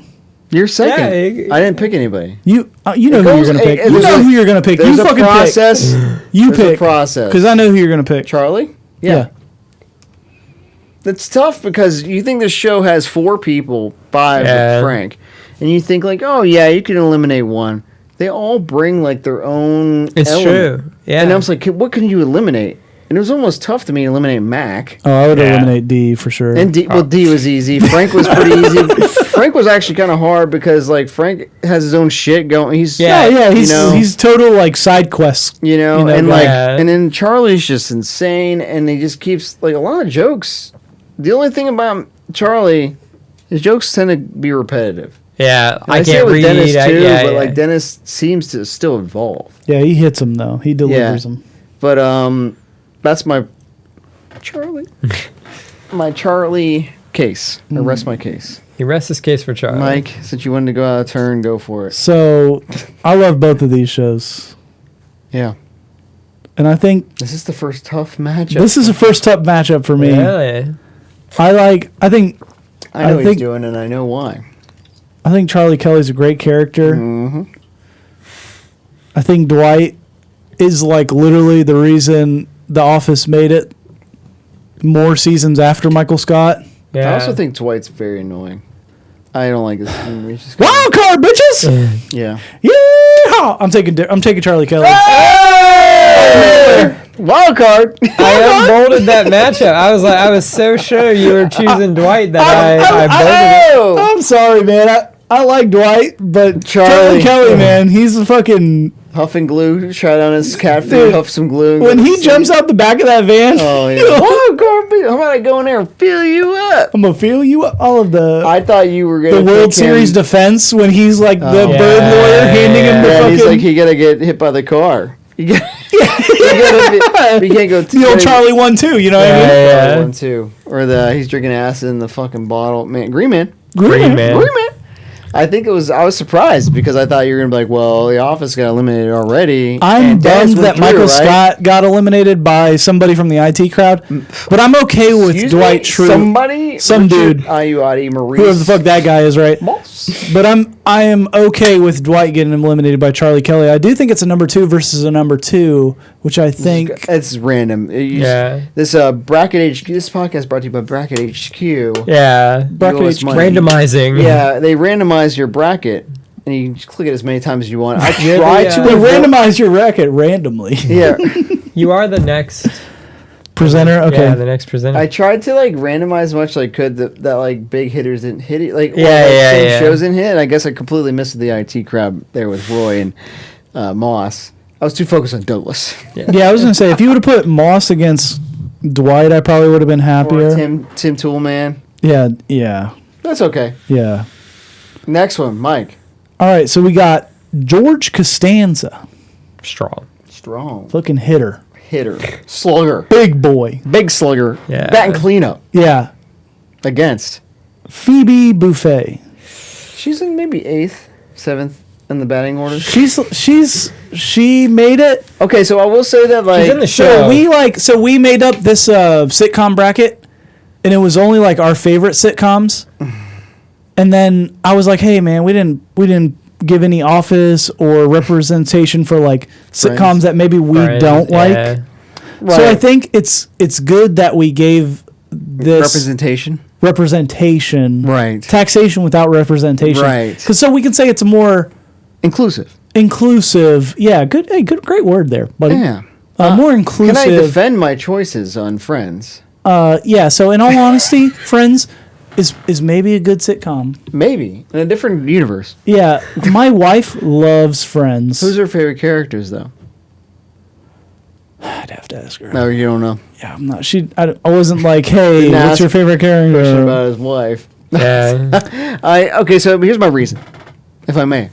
you're second. Yeah, I didn't pick anybody. You know who you're goes- going to pick. it- You there's know a- who you're going to pick. There's You a fucking process. pick. You There's a pick. process. Because I know who you're going to pick. Charlie? Yeah. That's tough because you think this show has 4 people, 5 Yeah. with Frank, and you think like, oh yeah, you can eliminate one. They all bring like their own. It's element. true. Yeah. And I was like, what can you eliminate? And it was almost tough to me to eliminate Mac. Oh, I would Yeah. eliminate D for sure. And D, well, D was easy. Frank was pretty easy. Frank was actually kind of hard because like Frank has his own shit going. He's Yeah. He's total like side quests. you know, You know, and like, yeah. and then Charlie's just insane, and he just keeps like a lot of jokes. The only thing about Charlie, his jokes tend to be repetitive. Yeah, And I see it can't with read. Dennis too, yeah, but yeah. like Dennis seems to still evolve. Yeah, he hits him though. He delivers Yeah. them. But that's my Charlie, my Charlie case. I rest my case. He rests his case for Charlie. Mike, since you wanted to go out of turn, go for it. So I love both of these shows. Yeah. And I think This is the first tough matchup. this is the first tough matchup for me. Really? I think I know I what he's think- doing, and I know why. I think Charlie Kelly's a great character. Mm-hmm. I think Dwight is like literally the reason The Office made it more seasons after Michael Scott. Yeah. I also think Dwight's very annoying. I don't like his. He's just Wild card, bitches! yeah. Yeah, I'm taking Charlie Kelly. Wild card. I unbolded that matchup. I was so sure you were choosing Dwight that I bolded it. Oh! I'm sorry, man. I like Dwight, but Charlie Charlie. Kelly, man, he's a fucking. Huffing glue. Try on his cat food. Dude, Huff some glue. and When go he to jumps sleep. out the back of that van, Oh yeah. Wild card. How about I go in there and fill you up? I'm gonna feel you up. All of the I thought you were gonna. World pick him. Series defense when he's like the Oh. bird lawyer handing him the Yeah, fucking he's like he gotta get hit by the car. You gotta we can't go. the old Charlie 1-2. You know what I mean? Yeah. One too, or he's drinking acid in the fucking bottle. Man, Green Man. Green Man. Green Man. I was surprised because I thought you were gonna be like, well, The Office got eliminated already. I'm and Dennis bummed went that Michael through, right? Scott got eliminated by somebody from the IT crowd, but I'm okay with Excuse Dwight me? Schrute, Some dude. Ayuadi Maurice. whoever the fuck that guy is, right? Moss. But I am okay with Dwight getting eliminated by Charlie Kelly. I do think it's a number 2 versus a number 2, which I think It's random. Yeah. This Bracket HQ. This podcast brought to you by Bracket HQ. Yeah. Bracket You owe us HQ. money. Randomizing. Yeah, they randomize your bracket, and you just click it as many times as you want. I Yeah, try they, to they avoid- randomize your racket randomly. Yeah, You are the next Presenter, okay. Yeah, the next presenter. I tried to like randomize as much as I could that like big hitters didn't hit it. Like Yeah. shows didn't hit. And I guess I completely missed the IT crowd there with Roy and Moss. I was too focused on Douglas. Yeah, I was gonna say if you would have put Moss against Dwight, I probably would have been Or happier. Tim Toolman. Yeah. That's okay. Next one, Mike. All right, so we got George Costanza, Strong. Strong fucking hitter, slugger, big boy. big slugger. Yeah. Bat and cleanup Yeah, against. Phoebe Buffet. She's in maybe 8th, 7th in the batting order. She made it. Okay, so I will say that like She's in the show. So we made up this sitcom bracket, and it was only like our favorite sitcoms. And then I was like, "Hey, man, we didn't give any Office or representation for like sitcoms Friends. that maybe we Friends, don't like." yeah. So I think it's good that we gave this representation, Right. Taxation without representation, Right. Because so we can say it's a more inclusive. inclusive. Yeah, good, great word there, buddy. Yeah. More Can inclusive. I defend my choices on Friends? Yeah. So in all honesty, Friends is maybe a good sitcom. Maybe in a different universe. Yeah, my wife loves Friends. Who's her favorite characters though? I'd have to ask her. No, you don't know. Yeah, I'm not. I wasn't like, hey, Didn't what's ask your favorite Question character? about his wife. Yeah. Okay, so here's my reason, if I may.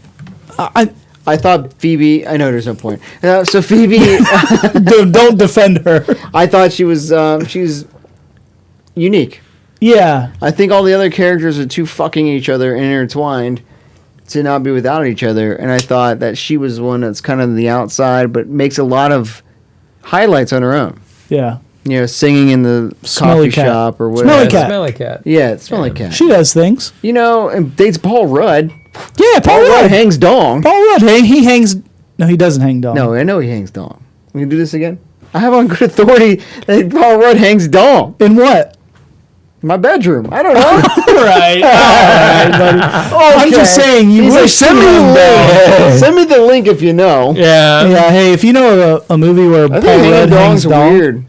I thought Phoebe. I know there's no point. So Phoebe, Don't defend her. I thought she's unique. Yeah, I think all the other characters are too fucking each other intertwined to not be without each other, and I thought that she was one that's kind of the outside, but makes a lot of highlights on her own. yeah. You know, singing in the Smelly coffee cat. shop or Smelly whatever. cat. Smelly cat. Yeah, it's Smelly Cat. She does things. You know, and dates Paul Rudd. Yeah, Paul Rudd hangs dong. Paul Rudd, he hangs. No, he doesn't hang dong. No, I know he hangs dong. We can do this again? I have on good authority that Paul Rudd hangs dong. In what? My bedroom. I don't know. Right. All right, buddy. I'm just saying, you He's like, wish send me the link. Send me the link if you know. Yeah. Yeah, hey, if you know a movie where I Paul think hanging Rudd hangs dong's dong. weird.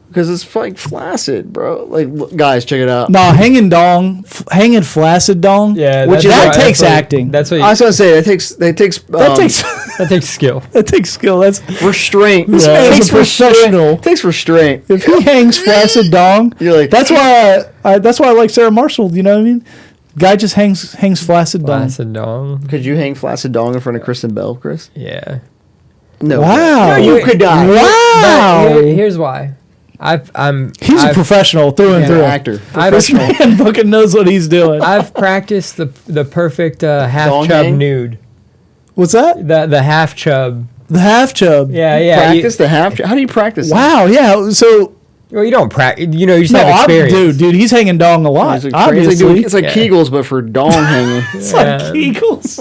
Because it's like flaccid, bro. Like, guys, check it out. No, hanging flaccid dong. Yeah. Which that's is- that what- takes that's what- acting. That's what I was going to say, that takes That takes that takes skill. that takes skill. That's restraint. This It man's takes a professional. It takes restraint. if he hangs flaccid dong. You're like, That's why that's why I like Sarah Marshall. You know what I mean? Guy just hangs flaccid dong. Flaccid dong. Could you hang flaccid dong in front of Kristen Bell, Chris? Yeah. No. Wow. No, you could die. Wow. But here's why. He's a professional through and An through. actor. This man fucking knows what he's doing. I've practiced the perfect half Dong chub hang? nude. What's that? The half chub The half chub. Yeah, yeah. Practice the half. How do you practice? that? Wow. Yeah. So Well, you don't practice. You know, you just have experience. dude, he's hanging dong a lot. It's like, Obviously, it's like Kegels, but for dong hanging. it's like Yeah. Eagles.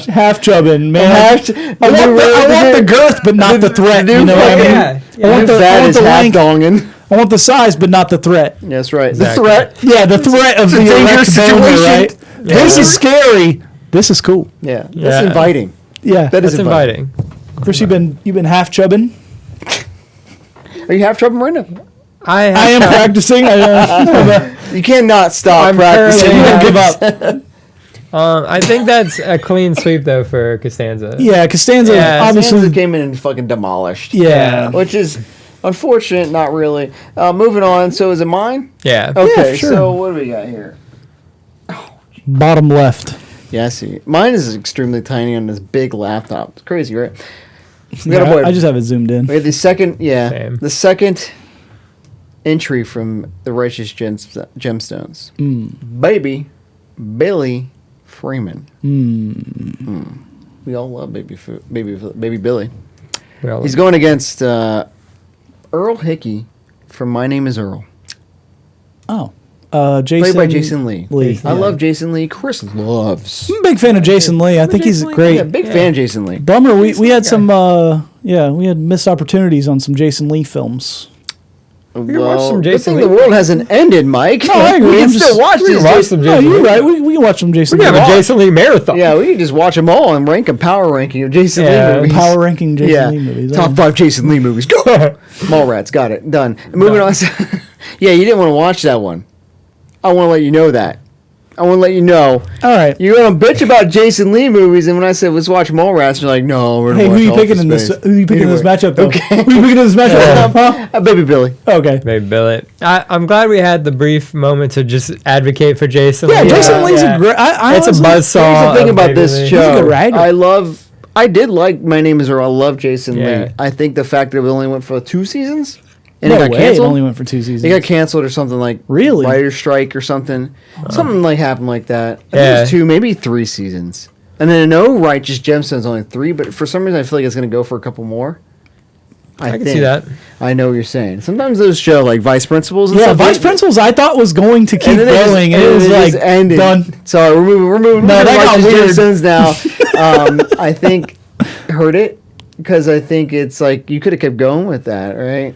Half chubbing, man. I really- want the girth, but not the threat. You know what I mean? Yeah, yeah. I want the, I That want is the half length. donging. I want the size, but not the threat. That's right. Exactly. The threat. Yeah, the threat of the dangerous erect boner, situation. right? This is scary. This is cool. Yeah, that's Yeah. inviting. Yeah, That is That's inviting. Chris, you've been half chubbing. Are you half trouble right now? I I am practicing. You cannot stop I'm practicing. currently- Give up. I think that's a clean sweep though for Costanza. Yeah, Costanza Yeah, obviously. Kansas came in and fucking demolished. Yeah. Which is unfortunate, not really. Moving on. So is it mine? Yeah. Okay, sure. so what do we got here? Bottom left. Yeah, I see. Mine is extremely tiny on this big laptop. It's crazy, right? We Yeah, got a boy. I just have it zoomed in. We have the second, Same. the second entry from the Righteous Gemstones. Baby Billy Freeman. We all love baby Billy. Well, He's going against Earl Hickey from My Name Is Earl. Oh, Jason. Played by Jason Lee. Jason I Lee. love Jason Lee. Chris loves. I'm a big fan of Jason Lee. I think he's great. Yeah, big fan of Jason Lee. Bummer, we had some we had missed opportunities on some Jason Lee films. Well, can watch some good Jason thing Lee. the world hasn't ended, Mike. No, I agree. We can I'm still just- watch we can these. watch Jason- some No, Jason you're Lee. right. We can watch some Jason We Lee. can have a Jason Lee marathon. Yeah, we can just watch them all and rank a power ranking of Jason Yeah. Lee movies. Power ranking Jason yeah. Lee movies. Top 5 Jason Lee movies. Go. Mallrats. Got it. Done. Moving on. Yeah, you didn't want to watch that one. I want to let you know that. I want to let you know. All right. You're going to bitch about Jason Lee movies, and when I said let's watch Mallrats, you're like, no, we're Hey, going who to you watch picking in this? Who you picking in this matchup? Though? Okay. Who you picking in this matchup? Huh? Baby Billy. Okay. Maybe Billy. I'm glad we had the brief moment to just advocate for Jason. Yeah, Lee. Jason Lee's Yeah. a great. It's a honestly- buzzsaw. Here's the thing of about Baby this Lee. He's a show. good writer. I did like My Name Is Earl. I love Jason Yeah. Lee. I think the fact that it only went for 2 seasons and No it got way, canceled. It only went for 2 seasons. It got canceled or something like Really? writer's strike or something. Something like happened like that. I think it Yeah. was 2, maybe 3 seasons. And then I know Righteous Gemstones only 3, but for some reason I feel like it's going to go for a couple more. I can see that. I know what you're saying. Sometimes those show like Vice Principals and Yeah, stuff. Vice Principals. I thought was going to keep And then going, and it was like ended. done. So we're moving. No, No, that got weird. Gemstones now. I think heard it because I think it's like you could have kept going with that, right?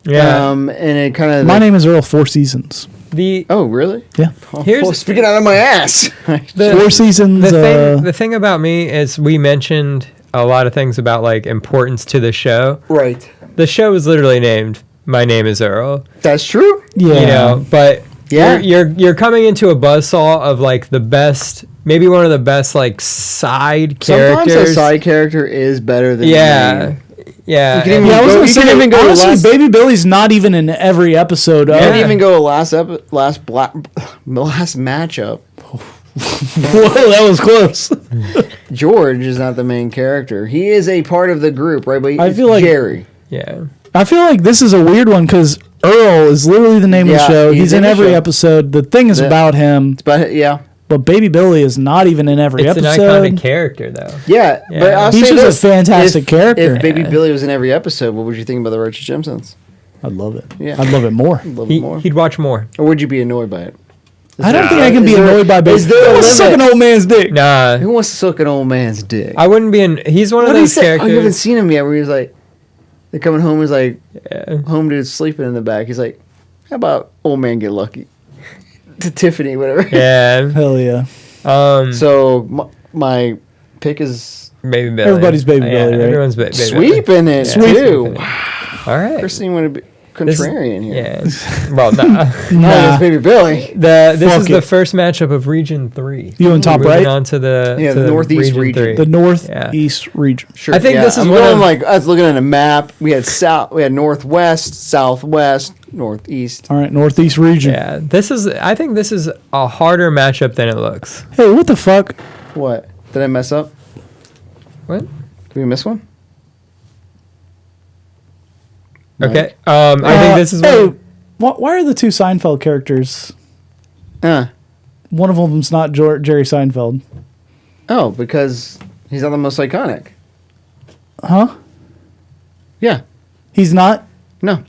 Yeah. And it kind of. My Name Is Earl. 4 seasons. the Oh, really? Yeah, Here's- speaking out of my ass. the 4 seasons. the thing about me is we mentioned a lot of things about like importance to the show. Right. The show is literally named My Name Is Earl. That's true. yeah, You know, but Yeah. you're coming into a buzzsaw of like the best, maybe one of the best like side Sometimes characters. a side character is better than the yeah. main. Yeah. You can and- even Yeah, I was go- gonna you say, can even go to honestly, last- Baby Billy's not even in every episode. You Of can't Yeah. even go last matchup. Whoa, that was close. George is not the main character. He is a part of the group, right? But I feel like- Jerry. yeah. I feel like this is a weird one because Earl is literally the name of the Yeah, show. He's in the every show. episode. The thing is Yeah. about him, But yeah, but Baby Billy is not even in every It's an episode. iconic character though. yeah. Yeah. But I'll He's say just a this, fantastic character. If Baby Yeah. Billy was in every episode, what would you think about the Righteous Gemstones? I'd love it. Yeah. I'd love it more. A little bit more, He'd watch more. or would you be annoyed by it? Is I don't there- think I can be is there- annoyed by Baby. Is there a Who wants to suck an limit? old man's dick? Nah. Who wants to suck an old man's dick? I wouldn't be in. He's one of What did he those say? Oh, characters. you haven't seen him yet. Where he's like, they're coming home. He's like, Yeah. home dude's sleeping in the back. He's like, how about old man get lucky? To Tiffany, whatever. Yeah. Hell yeah. So my pick is Baby Billy. Everybody's Baby Billy, right? Everyone's Baby Billy. sweeping it Sweep. too. All right. First thing want to be This is- contrarian here. Yeah. Well, nah. No, it's Baby Billy. This Fuck is the it. first matchup of Region 3. You in top Moving right? on to the Yeah, to the Northeast region. 3. The Northeast region. Sure. I think this is I'm one going of- like I was looking at a map. We had northwest, southwest, northeast. All right, Northeast region. Yeah. I think this is a harder matchup than it looks. Hey, what the fuck? What? Did I mess up? What? Did we miss one? Okay. I think this is Hey, one. why are the 2 Seinfeld characters? Uh. One of them's not Jerry Seinfeld. Oh, because he's not the most iconic. Huh? Yeah. He's not. No.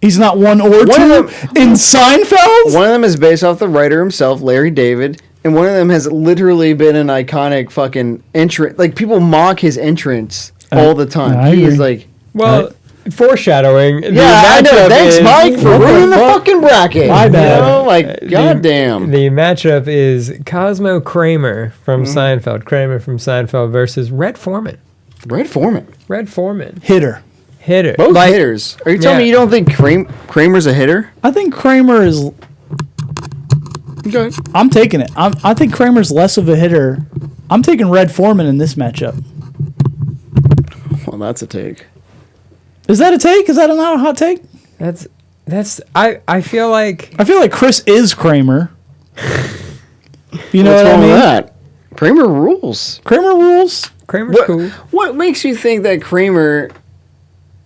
He's not one or One two of them- in Seinfeld. One of them is based off the writer himself, Larry David, and one of them has literally been an iconic fucking entrance. Like, people mock his entrance all the time. I He is agree. like, Well, foreshadowing. yeah, I know. Thanks, Mike, for ruining the fucking bracket. My bad. You know, like, goddamn. The matchup is Cosmo Kramer from Seinfeld. Kramer from Seinfeld versus Red Foreman. Red Foreman. Red Foreman. Hitter. Hitter. Both Like, hitters. Are you telling yeah. me you don't think Kramer's a hitter? I think Kramer is. Okay. I'm taking it. I think Kramer's less of a hitter. I'm taking Red Foreman in this matchup. Well, that's a take. Is that a take? Is that not a hot take? I feel like I feel like Chris is Kramer. You know What's what I wrong mean? with that? Kramer rules. Kramer rules. Kramer's cool. What makes you think that Kramer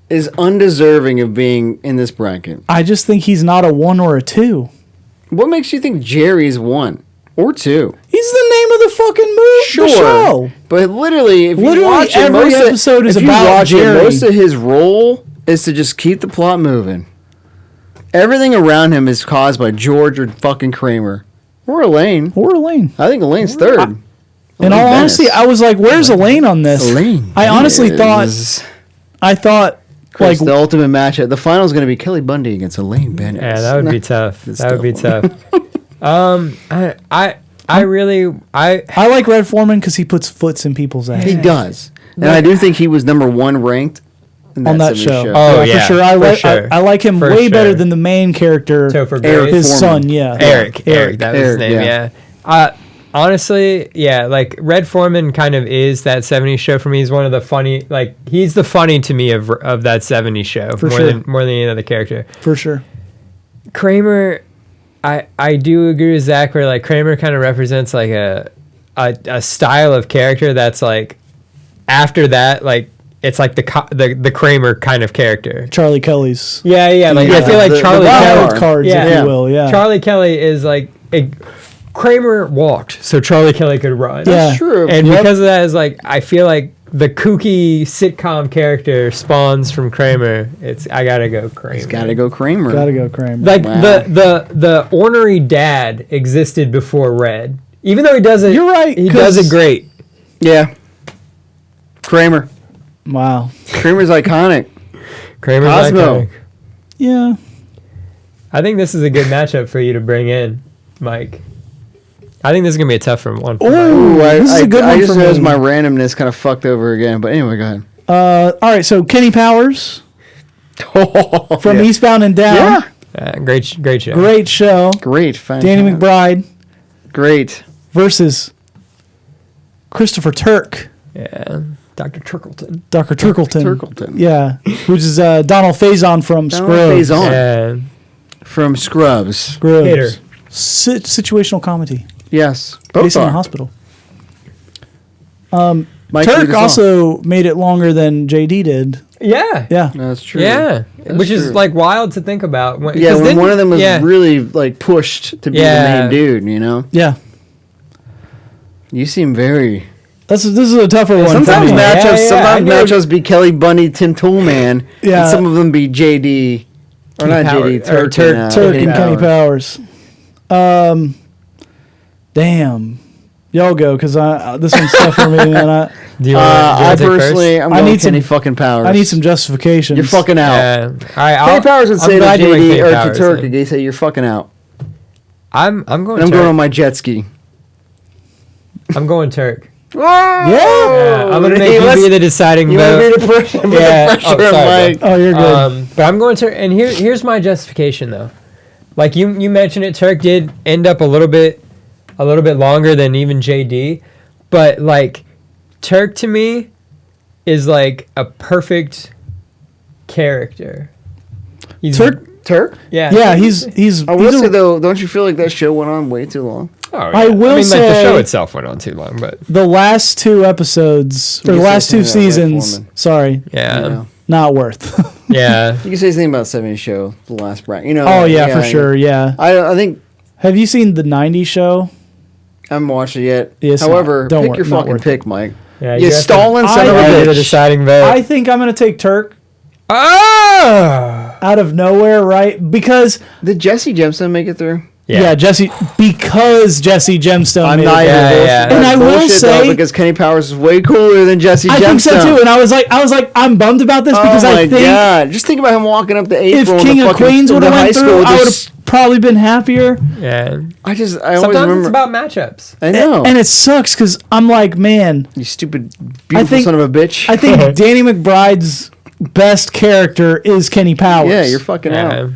is undeserving of being in this bracket? I just think he's not a 1 or a 2. What makes you think Jerry's 1 or 2? He's the name of the fucking movie. The show. But literally, if you Literally watch it, every episode is if you about watch it, Jerry. most of his role is to just keep the plot moving. Everything around him is caused by George or fucking Kramer. Or Elaine. Or Elaine. I think Elaine's third. In all honesty, I was like, "Where's Elaine on this?" Elaine. I honestly thought. Chris, the ultimate matchup. The final is going to be Kelly Bundy against Elaine Bennett. Yeah, that would be tough. It's That would be tough. tough. I I like Red Foreman because he puts foots in people's ass. He does. And I do think he was number 1 ranked in On that 70s show. Oh, for yeah, sure. for sure. I like him For way better sure. than the main character, Topher Eric Grace. his Foreman. son. Yeah, Eric, that was his Eric, name. Yeah. Honestly, yeah, like Red Foreman kind of is that 70s show for me. He's one of the funny, like he's the funny to me of that 70s show For more sure. than any other character. for sure. Kramer, I do agree with Zach where like Kramer kind of represents like a style of character that's like after that like it's like the Kramer kind of character. Charlie Kelly's Yeah. Like I feel like the Charlie wild Kelly. cards, Yeah. if you will. Yeah, Charlie Kelly is like Kramer walked, so Charlie Kelly could run. Yeah. That's true. And Yep. because of that, is like I feel like the kooky sitcom character spawns from Kramer. I gotta go Kramer. He's got to go Kramer. gotta go Kramer. Like Wow. the ornery dad existed before Red. Even though he does it, You're right, He does 'cause- it great. Yeah. Kramer. Wow. Kramer's iconic. Kramer's Cosmo. iconic. Yeah. I think this is a good matchup for you to bring in, Mike. I think this is gonna be a tough one. For Mike. Ooh, this is a good I one just for noticed me. my randomness kind of fucked over again. But anyway, go ahead. All right. So Kenny Powers from Yeah. Eastbound and Down. Yeah. Great show. Great show. Great. Danny Fantastic. McBride Great. versus Christopher Turk, Yeah, Dr. Turkleton. Dr. Turkleton. Turkleton. Yeah, which is Donald Faison from Donald Scrubs. Faison. Yeah. From Scrubs. Scrubs. Hater. Situational comedy Yes. Both based in a are. hospital. Mike, lead Turk us off. also made it longer than JD did. Yeah. Yeah. That's true. Yeah, That's which is true. like wild to think about. Yeah, 'cause when then- one of them was yeah. really like pushed to be Yeah. the main dude, you know? Yeah. You seem very. This is a tougher one. Sometimes for me. matchups, Yeah, I sometimes know. matchups be Kelly Bundy, Tim Toolman, Yeah. and some of them be JD, or not Power- JD, or Turk, Turk- and, Turk and Kenny Powers. Damn. Y'all go, because this one's tough for me, man. Do you want I to take personally, first? I'm I going need some- Kenny fucking Powers. I need some justifications. You're fucking out. Yeah. All right. Kenny Powers would I'm say to glad you went JD Kenny or to Powers, Turk, then. they say you're fucking out. I'm going. And I'm Turk. going on my jet ski. I'm going Turk. Whoa! Yeah, I'm gonna make Hey, you let's- be the deciding You want vote. to be the pressure? Put Yeah. the pressure Oh, on sorry, Mike. Oh, you're good. But I'm going to, and here's my justification though. Like you mentioned it, Turk did end up a little bit longer than even JD, but like Turk to me is like a perfect character. He's, Turk? yeah, Yeah, he's I will he's say a- though, don't you feel like that show went on way too long? Oh, yeah. I will like the say- show itself went on too long, but the last 2 episodes or You the can last say 2 something about Red seasons. Foreman. Sorry, yeah, You know? not worth. yeah. You can say something about 70s show, the last bracket. You know? Oh yeah, for sure. Yeah. I think Have you seen the '90s show? I haven't watched it yet. It's However, not- don't pick wor- your not fucking worth pick, Mike. Yeah, You have to- stalling son of a I- the bitch. deciding vote. I think I'm gonna take Turk Oh! out of nowhere, right? Because Did Jesse Gemstone make it through? yeah, Jesse Gemstone. I'm made not it. even Yeah, bullshit. yeah. That's And I will bullshit, though, say- because Kenny Powers is way cooler than Jesse Gemstone. I think so too, and I was like, I'm bummed about this because Oh my I think god! Just think about him walking up to if April. King of Queens would have went through, I would have probably been happier. Yeah. I always Sometimes remember. it's about matchups. I know. And it sucks because I'm like, man, You stupid, beautiful think- son of a bitch. I think Danny McBride's best character is Kenny Powers. yeah, you're fucking out.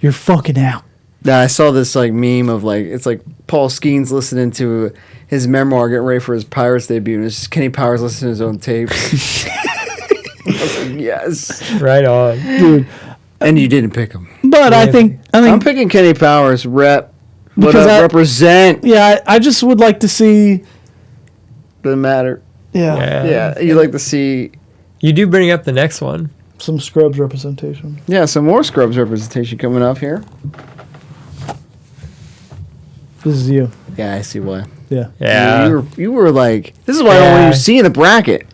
You're fucking out. Yeah, I saw this like meme of like it's like Paul Skeens listening to his memoir, getting ready for his Pirates debut, and it's just Kenny Powers listening to his own tapes. I was like, yes, Right on. Dude. and you didn't pick him. But I think I'm picking Kenny Powers. Rep, what Because up, I- represent. yeah, I just would like to see. Doesn't matter. Yeah, Yeah, you like to see. You do bring up the next one. some Scrubs representation. Yeah, some more Scrubs representation coming up here. This is you. Yeah, I see why. Yeah. Yeah. You were like, this is why I don't want you to see in the bracket.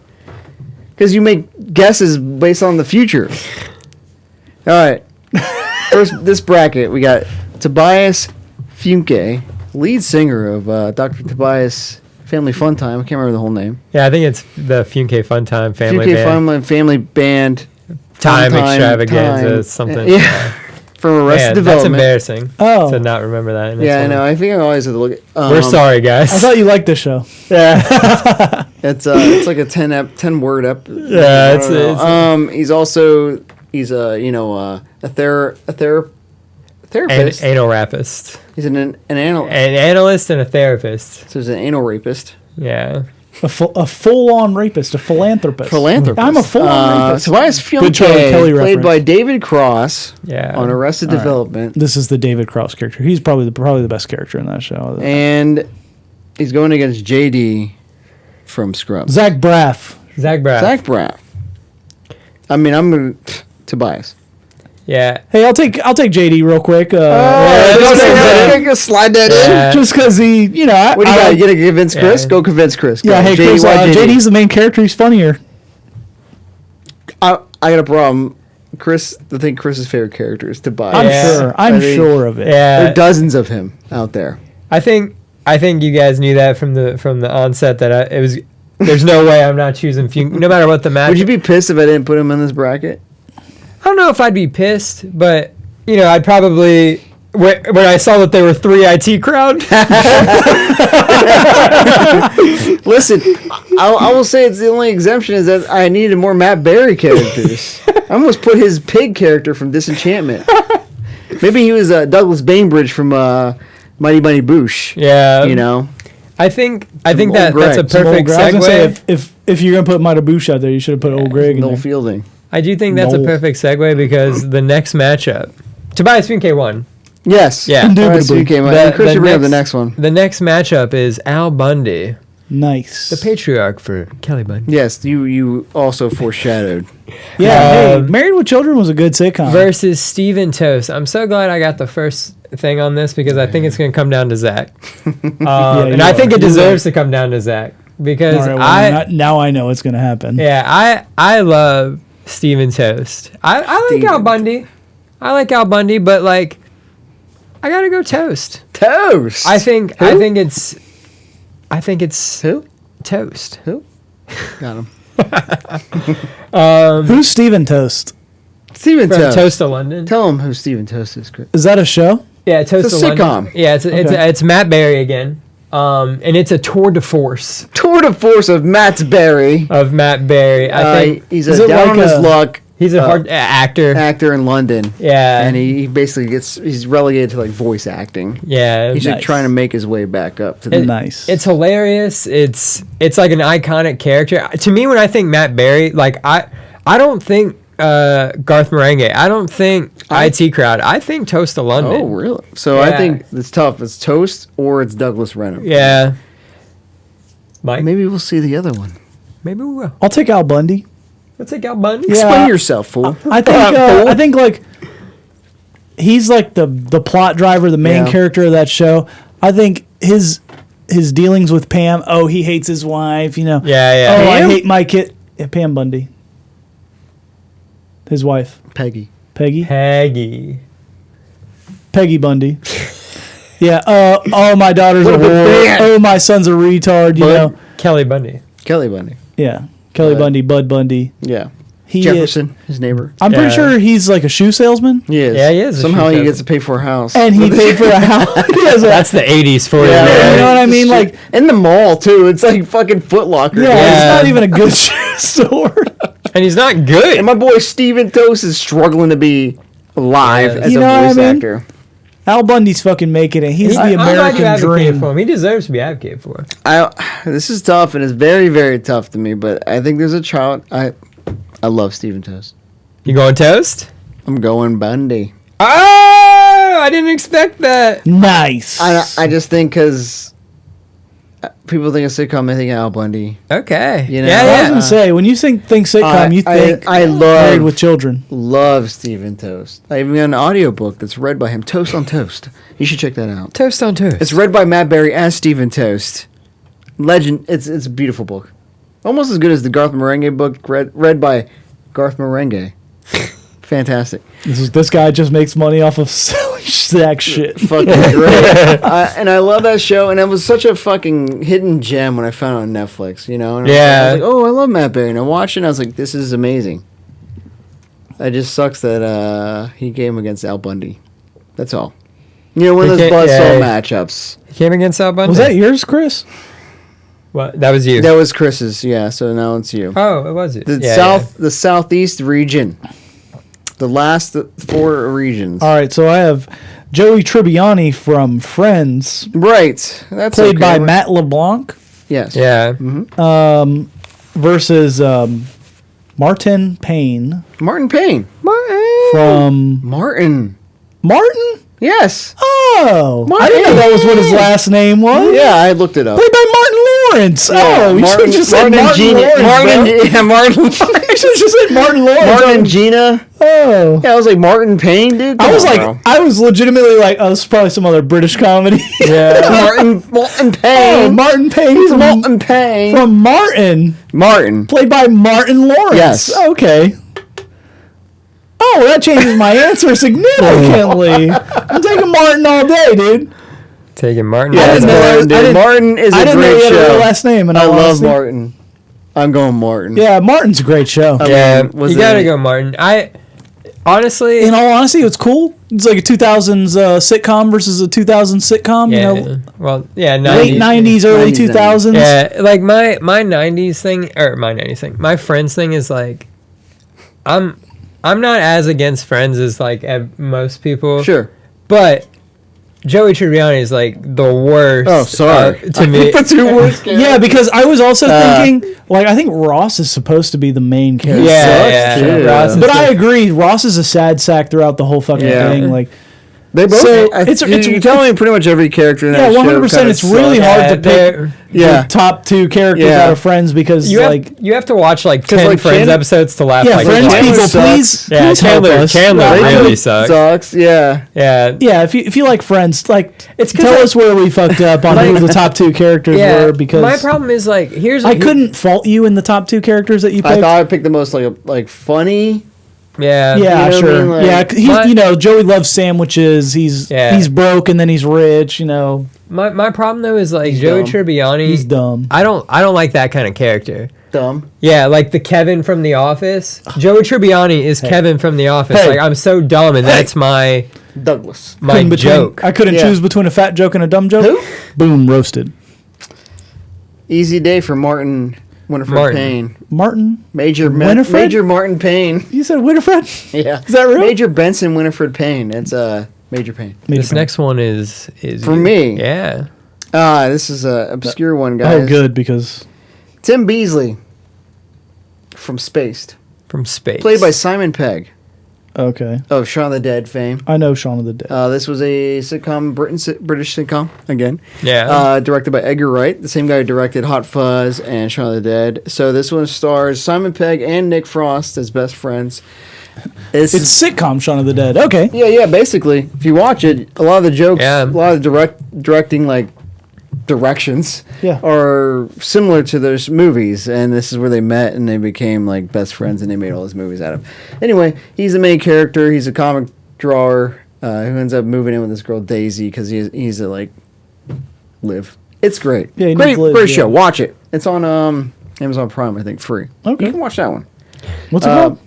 Because you make guesses based on the future. All right. First, this bracket, we got Tobias Funke, lead singer of Dr. Tobias Family Fun Time. I can't remember the whole name. Yeah, I think it's the Funke Fun Time Family Funke Band. Family Band. Time Fun Extravaganza, Time. something. Yeah. From Arrested Man, that's Development. embarrassing Oh. to not remember that. in its Yeah, I own- know. I think I always have to look at. We're sorry, guys. I thought you liked this show. yeah. It's like a 10 word up. Yeah, I it's- don't know. it's- he's a therapist. Anal rapist. He's an anal. An analyst and a therapist. So he's an anal rapist. Yeah. A full-on rapist, a philanthropist. Philanthropist. I'm a full-on rapist. Tobias Good Charlie Kelly Funke, played reference. by David Cross Yeah. on Arrested All right. Development, This is the David Cross character. He's probably the best character in that show. and he's going against JD from Scrubs. Zach Braff. Zach Braff. Zach Braff. I mean, I'm gonna Tobias. Yeah. Hey, I'll take JD real quick. Slide that Yeah. Just because he, What do you got? You gonna convince Chris? Yeah. Go convince Chris. Go. Yeah, hey, JD, Chris, why JD? JD's the main character. He's funnier. I got a problem. Chris, I think Chris's favorite character is Tobias. I'm Yeah. sure. I'm I think- sure of it. There are Yeah. dozens of him out there. I think you guys knew that from the onset that it was. There's no way I'm not choosing Funke, no matter what the match. Would you be pissed if I didn't put him in this bracket? I don't know if I'd be pissed, but I'd probably when I saw that there were 3 IT crowd. Listen, I will say it's the only exemption is that I needed more Matt Berry characters. I almost put his pig character from Disenchantment. Maybe he was Douglas Bainbridge from Mighty Mighty Boosh. Yeah. I think old that's a Greg. Some perfect I was gonna say, segue. if you're gonna put Mita Bush out there, you should have put old Greg in Noel there. Fielding. I do think that's a No. perfect segue because the next matchup, Tobias Funke won. Yes. Yeah. All right, so Indubitably. you came out. The- And Chris, the you bring up the next- next one. The next matchup is Al Bundy, Nice. the patriarch for Kelly Bundy, Yes, you also foreshadowed. Yeah. Hey, Um, Married with Children was a good sitcom. versus Stephan Toast. I'm so glad I got the first thing on this because I think it's going to come down to Zach. And you I think are. it deserves to come down to Zach because All right, well, now I know it's gonna happen. I love Stephan Toast. I like Al Stephen. Bundy. I like Al Bundy, but like I got to go Toast. Toast. I think it's Who? Toast. Who? Got him. Who's Stephen Toast? Stephen From Toast. Toast to London. Tell him who Stephen Toast is, Chris. Is that a show? Yeah, Toast It's a to London. sitcom. Yeah, Okay. it's Matt Berry again. And it's a tour de force Tour de force of Matt Berry. of Matt Berry. I think He's is a it down like on his a- luck he's a hard actor. actor in London. Yeah. And he basically he's relegated to like voice acting. Yeah. He's Nice. like trying to make his way back up to the Nice. It's hilarious. It's like an iconic character. To me, when I think Matt Berry, like I don't think Garth Marenghi. I don't think IT Crowd. I think Toast to London. Oh, really? So I Yeah. think it's tough. It's Toast or it's Douglas Reynholm. Yeah. Mike, Maybe we'll see the other one. maybe we will. I'll take Al Bundy. Let's take out Bundy. Yeah. Explain yourself, fool. I think like he's like the plot driver, the main Yeah. character of that show. I think his his dealings with Pam. Oh, he hates his wife. Yeah. Oh, I Pam? hate my kid. Yeah, Pam Bundy. His wife. Peggy. Peggy Bundy. Yeah. Oh, my daughter's a whore. Oh, my son's a retard. You know. Kelly Bundy. Yeah. Kelly Bundy. Bud Bundy. Yeah. He Jefferson, his neighbor. I'm pretty sure he's like a shoe salesman. He is. Yeah, he is a Somehow shoe he salesman. gets to pay for a house. And he paid for a house. That's the 80s for you. You man. know what I mean? Like, in the mall too. It's like fucking Foot Locker. yeah, it's Yeah. not even a good shoe store. And he's not good. And my boy Stephan Toast is struggling to be alive Yeah. as You a know what voice I mean? actor. Al Bundy's fucking making it. He's the I'm glad you American advocate dream. for him. He deserves to be advocated for. This is tough and it's very, very tough to me. But I think there's a child. I love Stephan Toast. You going Toast? I'm going Bundy. Oh, I didn't expect that. Nice. I just think because people think of sitcom, they think of Al Bundy. Okay. You know, yeah, I was yeah. gonna say, when you think sitcom, you think I Married with love Children. Stephan Toast. I even got an audiobook that's read by him, Toast on Toast. You should check that out. Toast on Toast. It's read by Matt Berry as Stephan Toast. Legend. It's a beautiful book. Almost as good as the Garth Marenghi book read by Garth Marenghi. Fantastic. This guy just makes money off of selling sex shit. Fucking great. And I love that show. And it was such a fucking hidden gem when I found it on Netflix, you know? And Yeah. I was like, oh, I love Matt Berry. And I watched it and I was like, this is amazing. It just sucks that he came against Al Bundy. That's all. You know, one of He those ca- buzzsaw yeah. matchups. He came against Al Bundy. Was that yours, Chris? What? That was you. That was Chris's, yeah. So now it's you. Oh, it was it. The southeast region. The last 4 regions. All right, so I have Joey Tribbiani from Friends, Right. That's played okay. by Matt LeBlanc, Yes. Yeah. versus Martin Payne Martin Payne. from Martin. Martin. Yes. Oh, I Martin. didn't know that was what his last name was. Yeah, I looked it up. Played by Martin Lawrence. Oh, you should have just said Martin Lawrence. Martin. You should have just said Martin Lawrence. Martin and Gina. Oh. Yeah, I was like Martin Payne, dude. I was Come on, like, I was legitimately like, oh, this is probably some other British comedy. bro. Martin Oh, Payne. Martin Payne from Martin Payne. from Martin, Martin. played by Martin Lawrence. Yes. Okay. Oh, well, that changes my answer significantly. I'm taking Martin all day, dude. Taking Martin. Yeah, didn't it's know that- Martin, I dude. didn't- Martin is I a didn't know great he had a show. real last name. And I love Martin. I'm going Martin. Yeah, Martin's a great show. Yeah, was you gotta it- go Martin. I honestly, In all honesty, it's cool. It's like a 2000s sitcom versus a 2000s sitcom. yeah. You know, Well, yeah, late 90s. 90s, early 90s. 2000s. Yeah, like my 90s thing or my 90s thing. My Friends thing is like, I'm not as against Friends as like most people. Sure. But Joey Tribbiani is like the worst. Oh, sorry. To me. The 2 worst characters. Yeah, because I was also thinking, like, I think Ross is supposed to be the main character. Yeah, sucks, too. Ross is But I the- agree, Ross is a sad sack throughout the whole fucking Yeah. thing. Like, They both. So, It's you're telling me pretty much every character in yeah, that show. 100%. kinda It's really sucks. hard to pick they're- Yeah. the top 2 characters Yeah. out of Friends because, You have, like, you have to watch like 10 like, Friends Chandler- episodes to laugh yeah, like Friends Chandler people, sucks. please, Yeah, please help Chandler us. Chandler Yeah, really sucks. Sucks. Yeah. Yeah. yeah, if you like Friends, like, It's 'cause tell I- us where we fucked up on who the top 2 characters Yeah. were, because my problem is like I couldn't fault you in the top 2 characters that you picked. I thought I picked the most like funny. Yeah. Yeah, You know what I sure. mean? Like, yeah, he's, my- you know, Joey loves sandwiches. He's Yeah. he's broke and then he's rich. You know, My problem though is like He's Joey dumb. Tribbiani. he's dumb. I don't like that kind of character. Dumb. Yeah, like the Kevin from The Office. Joey Tribbiani is Kevin from The Office. Hey. Like I'm so dumb, and that's my Douglas. joke. I couldn't Yeah. choose between a fat joke and a dumb joke. Who? Boom, roasted. Easy day for Martin Winifred Martin. Payne. Martin, Winifred? Major Martin Payne. you said Winifred? Yeah. Is that real? Major Benson Winifred Payne. It's Major Payne. This next one is For you. me. Yeah. This is a obscure one, guys. Oh, good, because Tim Beasley from Spaced, From Space. played by Simon Pegg okay, of Shaun of the Dead fame. I know Shaun of the Dead. This was a sitcom, British sitcom again. Yeah. Directed by Edgar Wright, the same guy who directed Hot Fuzz and Shaun of the Dead. So this one stars Simon Pegg and Nick Frost as best friends. It's sitcom Shaun of the Dead. Okay, Yeah, basically, if you watch it, a lot of the jokes, Yeah. a lot of directing, like directions Yeah. are similar to those movies, and this is where they met and they became like best friends, and they made all those movies out of. Anyway, he's the main character. He's a comic drawer who ends up moving in with this girl Daisy because he's a like live. It's great. Yeah, he great, needs Liv, great yeah. show. Watch it. It's on Amazon Prime, I think, free. Okay. You can watch that one. What's it called?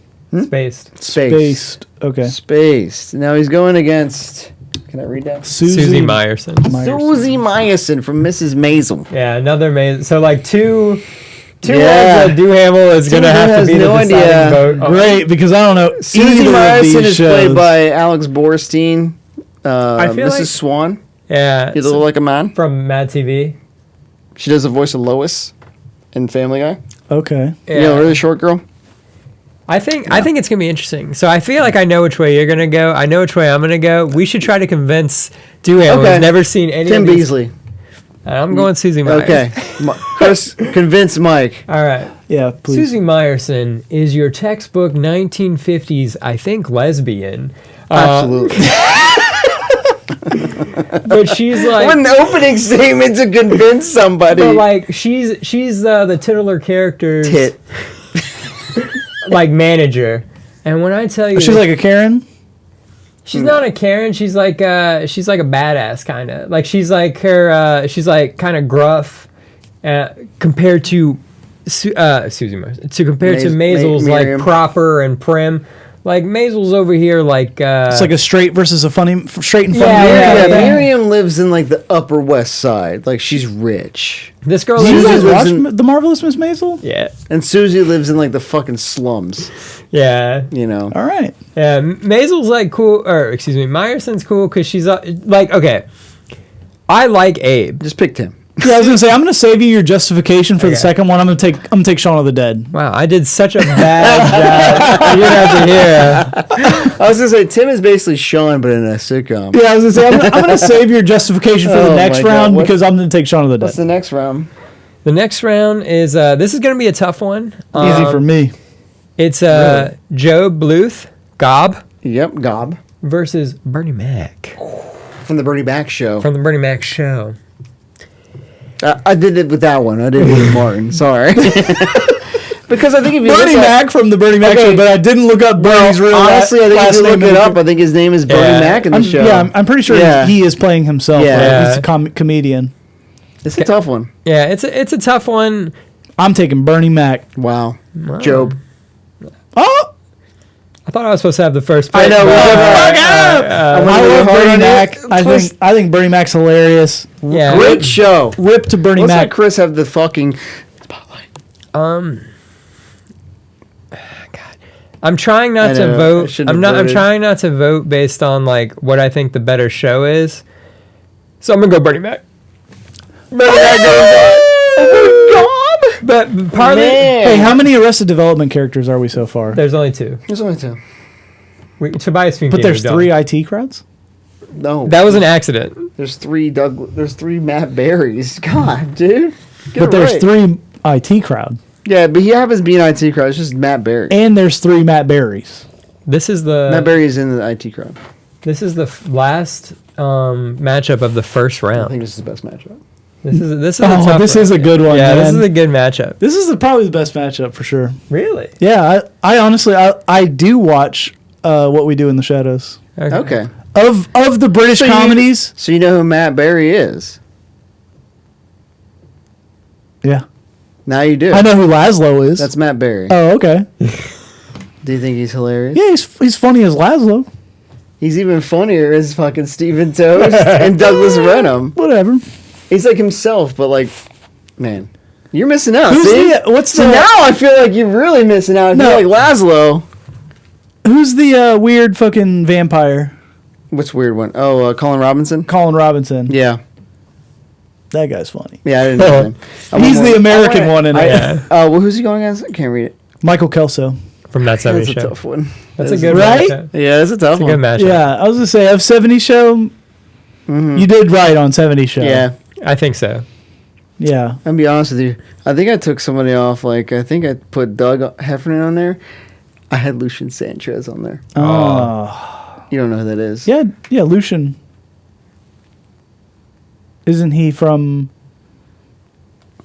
Spaced. Spaced. Okay. Spaced. Now he's going against. Can I read that? Susie Meyerson. Susie Meyerson from Mrs. Maisel. Yeah, another Maisel. So like two words Yeah. that Duhamel is going to Tim have to has be the no deciding idea. vote. on. Great, because I don't know. Susie either of Meyerson these is shows. played by Alex Borstein. I feel Mrs. like- Swan. Yeah. You look like a man. From Mad TV. She does the voice of Lois in Family Guy. Okay. Yeah. You know, really short girl. I think it's gonna be interesting. So I feel like I know which way you're gonna go. I know which way I'm gonna go. We should try to convince Duhamel, Okay. who's never seen any Tim of these. Beasley. I'm going Susie Meyerson. Okay. Chris, convince Mike. All right. Yeah, please. Susie Meyerson is your textbook 1950s, I think, lesbian. Absolutely. But she's like, What an opening statement to convince somebody. but like she's the titular character's Tit. like manager. And when I tell you, She's like a Karen. she's not a Karen. She's like a badass kind of. Like she's like her. She's like kind of gruff, compared to Susie Meyerson. To compare to Maisel's like Miriam. proper and prim. Like Maisel's over here like. It's like a straight versus a straight and funny. Yeah, man. yeah, Yeah, yeah. Miriam lives in like the Upper West Side. Like she's rich. This girl Did you lives guys in. lives watch in- The Marvelous Miss Maisel? Yeah, And Susie lives in like the fucking slums. yeah. You know. All right. Yeah, Maisel's like cool, or excuse me, Meyerson's cool because she's like, okay, I like Abe. Just pick Tim. Yeah, I was gonna say I'm gonna save you your justification for the Okay. second one. I'm gonna take Shaun of the Dead. Wow, I did such a bad job. You're gonna have to hear. I was gonna say Tim is basically Sean, but in a sitcom. Yeah, I was gonna say I'm gonna save your justification for Oh the next my God, round what- because I'm gonna take Shaun of the What's Dead. the next round? The next round is this is gonna be a tough one. Easy for me. It's Joe Bluth, Gob, Yep, Gob versus Bernie Mac from the Bernie Mac show. from the Bernie Mac show. I did it with that one. I did it with Martin. Sorry. Because I think if you Bernie look at, Mac from the Bernie Mac Okay. show, but I didn't look up Bernie's real honestly, I think if last you look name. it up, I think his name is Bernie Yeah. Mac in the show. I'm pretty sure Yeah. he is playing himself. Yeah. Right? Yeah. He's a comedian. It's a tough one. Yeah, it's a tough one. I'm taking Bernie Mac. Wow. Job. Oh, I thought I was supposed to have the first pick. I know. but- I'm I gonna go love hard Bernie on Mac. it. I think Bernie Mac's hilarious. yeah. Great show. Rip to Bernie Let's Mac. let Chris have the fucking spotlight. God. I'm trying not I to know, I vote. shouldn't I'm have not. I'm voted. trying not to vote based on like what I think the better show is. So I'm gonna go Bernie Mac. Bernie Mac goes on. But partly, Hey, how many Arrested Development characters are we so far? there's only two. There's only two. Tobias Funke But there's is done. 3 IT crowds? No. That was an accident. There's three There's 3 Matt Berries. God, dude. Get But it there's right. 3 IT crowd. Yeah, but he happens to be an IT crowd. It's just Matt Berry. And there's 3 Matt Berries. This is Matt the Berry is in the IT crowd. last matchup of the first I round. think this is the best matchup. This is a Oh, tough this one. is a good one, Yeah, this man. is a good matchup. This is probably the best matchup for sure. Really? Yeah, I honestly I do watch What We Do in the Shadows. Okay. Of the British So comedies. So you know who Matt Berry is? Yeah. Now you do. I know who Laszlo is. That's Matt Berry. Oh, okay. Do you think he's hilarious? Yeah, he's funny as Laszlo. He's even funnier as fucking Stephan Toast and Douglas Reynholm. Whatever. He's like himself, but like, man, you're missing out. Who's see? what's So the now I feel like you're really missing out. If No. you're like Laszlo. who's the weird fucking vampire? What's weird one? Oh, Colin Robinson. Colin Robinson. Yeah, That guy's funny. yeah. I didn't know his name. I He's went the more- American I one in I- it. Yeah. Well, who's he going against? I can't read it. Michael Kelso. From that 70s That's a show. tough one. That's That a is good Right? matchup. Yeah, that's a tough That's a one. good matchup. Yeah, I was gonna say of 70 show. You did right on 70 show. Yeah, I think so. Yeah. I'll be honest with you. I think I took somebody off. Like, I think I put Doug Heffernan on there. I had Lucian Sanchez on there. Oh. You don't know who that is. Yeah, Lucian. Isn't he from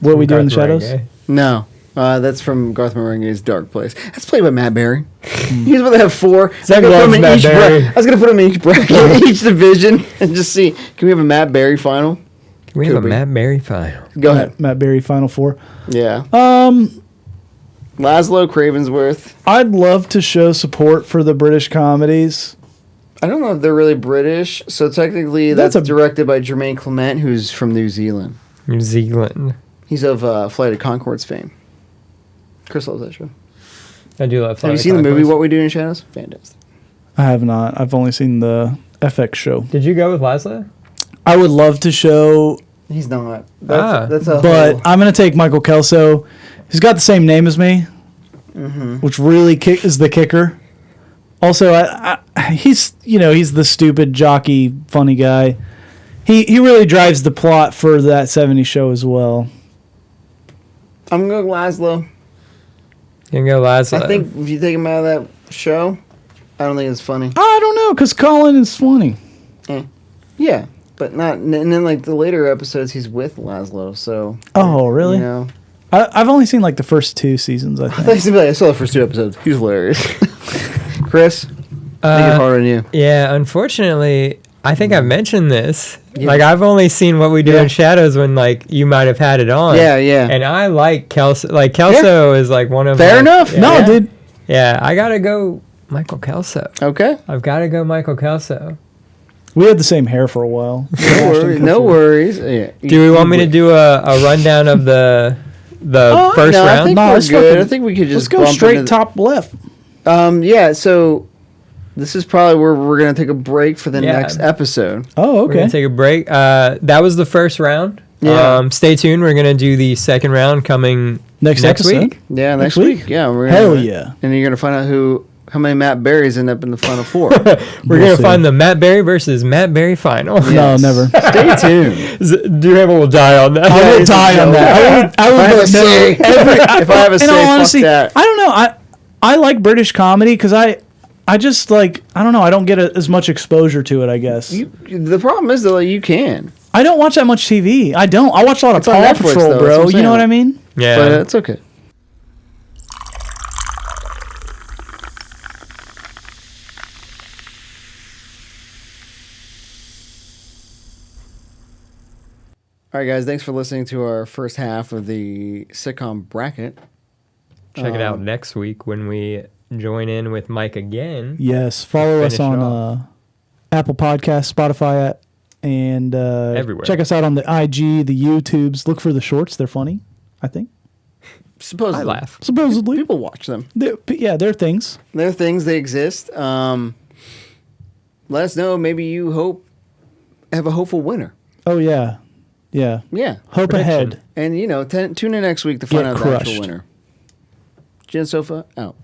What We Do in the Shadows? No. That's from Garth Marenghi's Dark Place. That's played by Matt Berry. He's going to have 4. Zach loves Matt Berry. I was going to put him in each bracket, each division, and just see. Can we have a Matt Berry final? We have a Matt Berry final. Go ahead. Matt Berry Final Four. Yeah. Laszlo Cravensworth. I'd love to show support for the British comedies. I don't know if they're really British. So technically, that's directed by Jermaine Clement, who's from New Zealand. New Zealand. He's of Flight of Conchords fame. Chris loves that show. I do love Flight Have you seen the movie What We Do in the Shadows? Fantastic. I have not. I've only seen the FX show. Did you go with Laszlo? I would love to show, He's not. but I'm going to take Michael Kelso. He's got the same name as me, which really is the kicker. Also, he's the stupid jockey, funny guy. He really drives the plot for that 70s show as well. I'm going to go Laszlo. You can go Laszlo. I think if you take him out of that show, I don't think it's funny. I don't know, because Colin is funny. Yeah, but not. And then, like, the later episodes, he's with Laszlo, so. Oh, really? You know. I've only seen, like, the first 2 seasons, I think. I saw the first 2 episodes. He's hilarious. Chris? Make it hard on you. Yeah, unfortunately, I think I've mentioned this. Yeah. Like, I've only seen What We Do in Shadows when, like, you might have had it on. Yeah, yeah. And I like Kelso. Like, Kelso is, like, one of Fair enough. Yeah. No, dude. Yeah, I gotta go Michael Kelso. Okay. I've gotta go Michael Kelso. We had the same hair for a while. No worries. Yeah. Do we want me to do a rundown of the first no, round? I think we're good. I think we could just let's go straight top left. Yeah, so this is probably where we're going to take a break for the next episode. Oh, We're okay. gonna take a break. That was the first round. Yeah. Stay tuned. We're gonna do the second round coming next episode? week. Yeah, next week. Yeah, we're Hell gonna, yeah. And you're going to find out how many Matt Berries end up in the final 4. We're gonna find the Matt Berry versus Matt Berry final. Yes. No, never. Stay tuned. Durham will die on that. I will die on that. I would If I have a say, honesty, fuck that. I don't know. I like British comedy because I just like, I don't know. I don't get as much exposure to it, I guess. The problem is, though, you can. I don't watch that much TV. I don't. I watch a lot of It's on Paw Netflix, Patrol, though, bro. that's what I'm You know what saying. I mean? Yeah. But it's okay. All right, guys. Thanks for listening to our first half of the sitcom bracket. Check it out next week when we join in with Mike again. Yes. Follow us Finish it on Apple Podcasts, Spotify, and Everywhere. Check us out on the IG, the YouTubes. Look for the shorts. They're funny, I think. Supposedly. I laugh. Supposedly. People watch them. They're things. They're things. They exist. Let us know. Maybe you have a hopeful winner. Oh, yeah. Yeah. Yeah. Hope Prediction. ahead. And, tune in next week to find Get out the actual crushed. winner. Jen Sofa, out.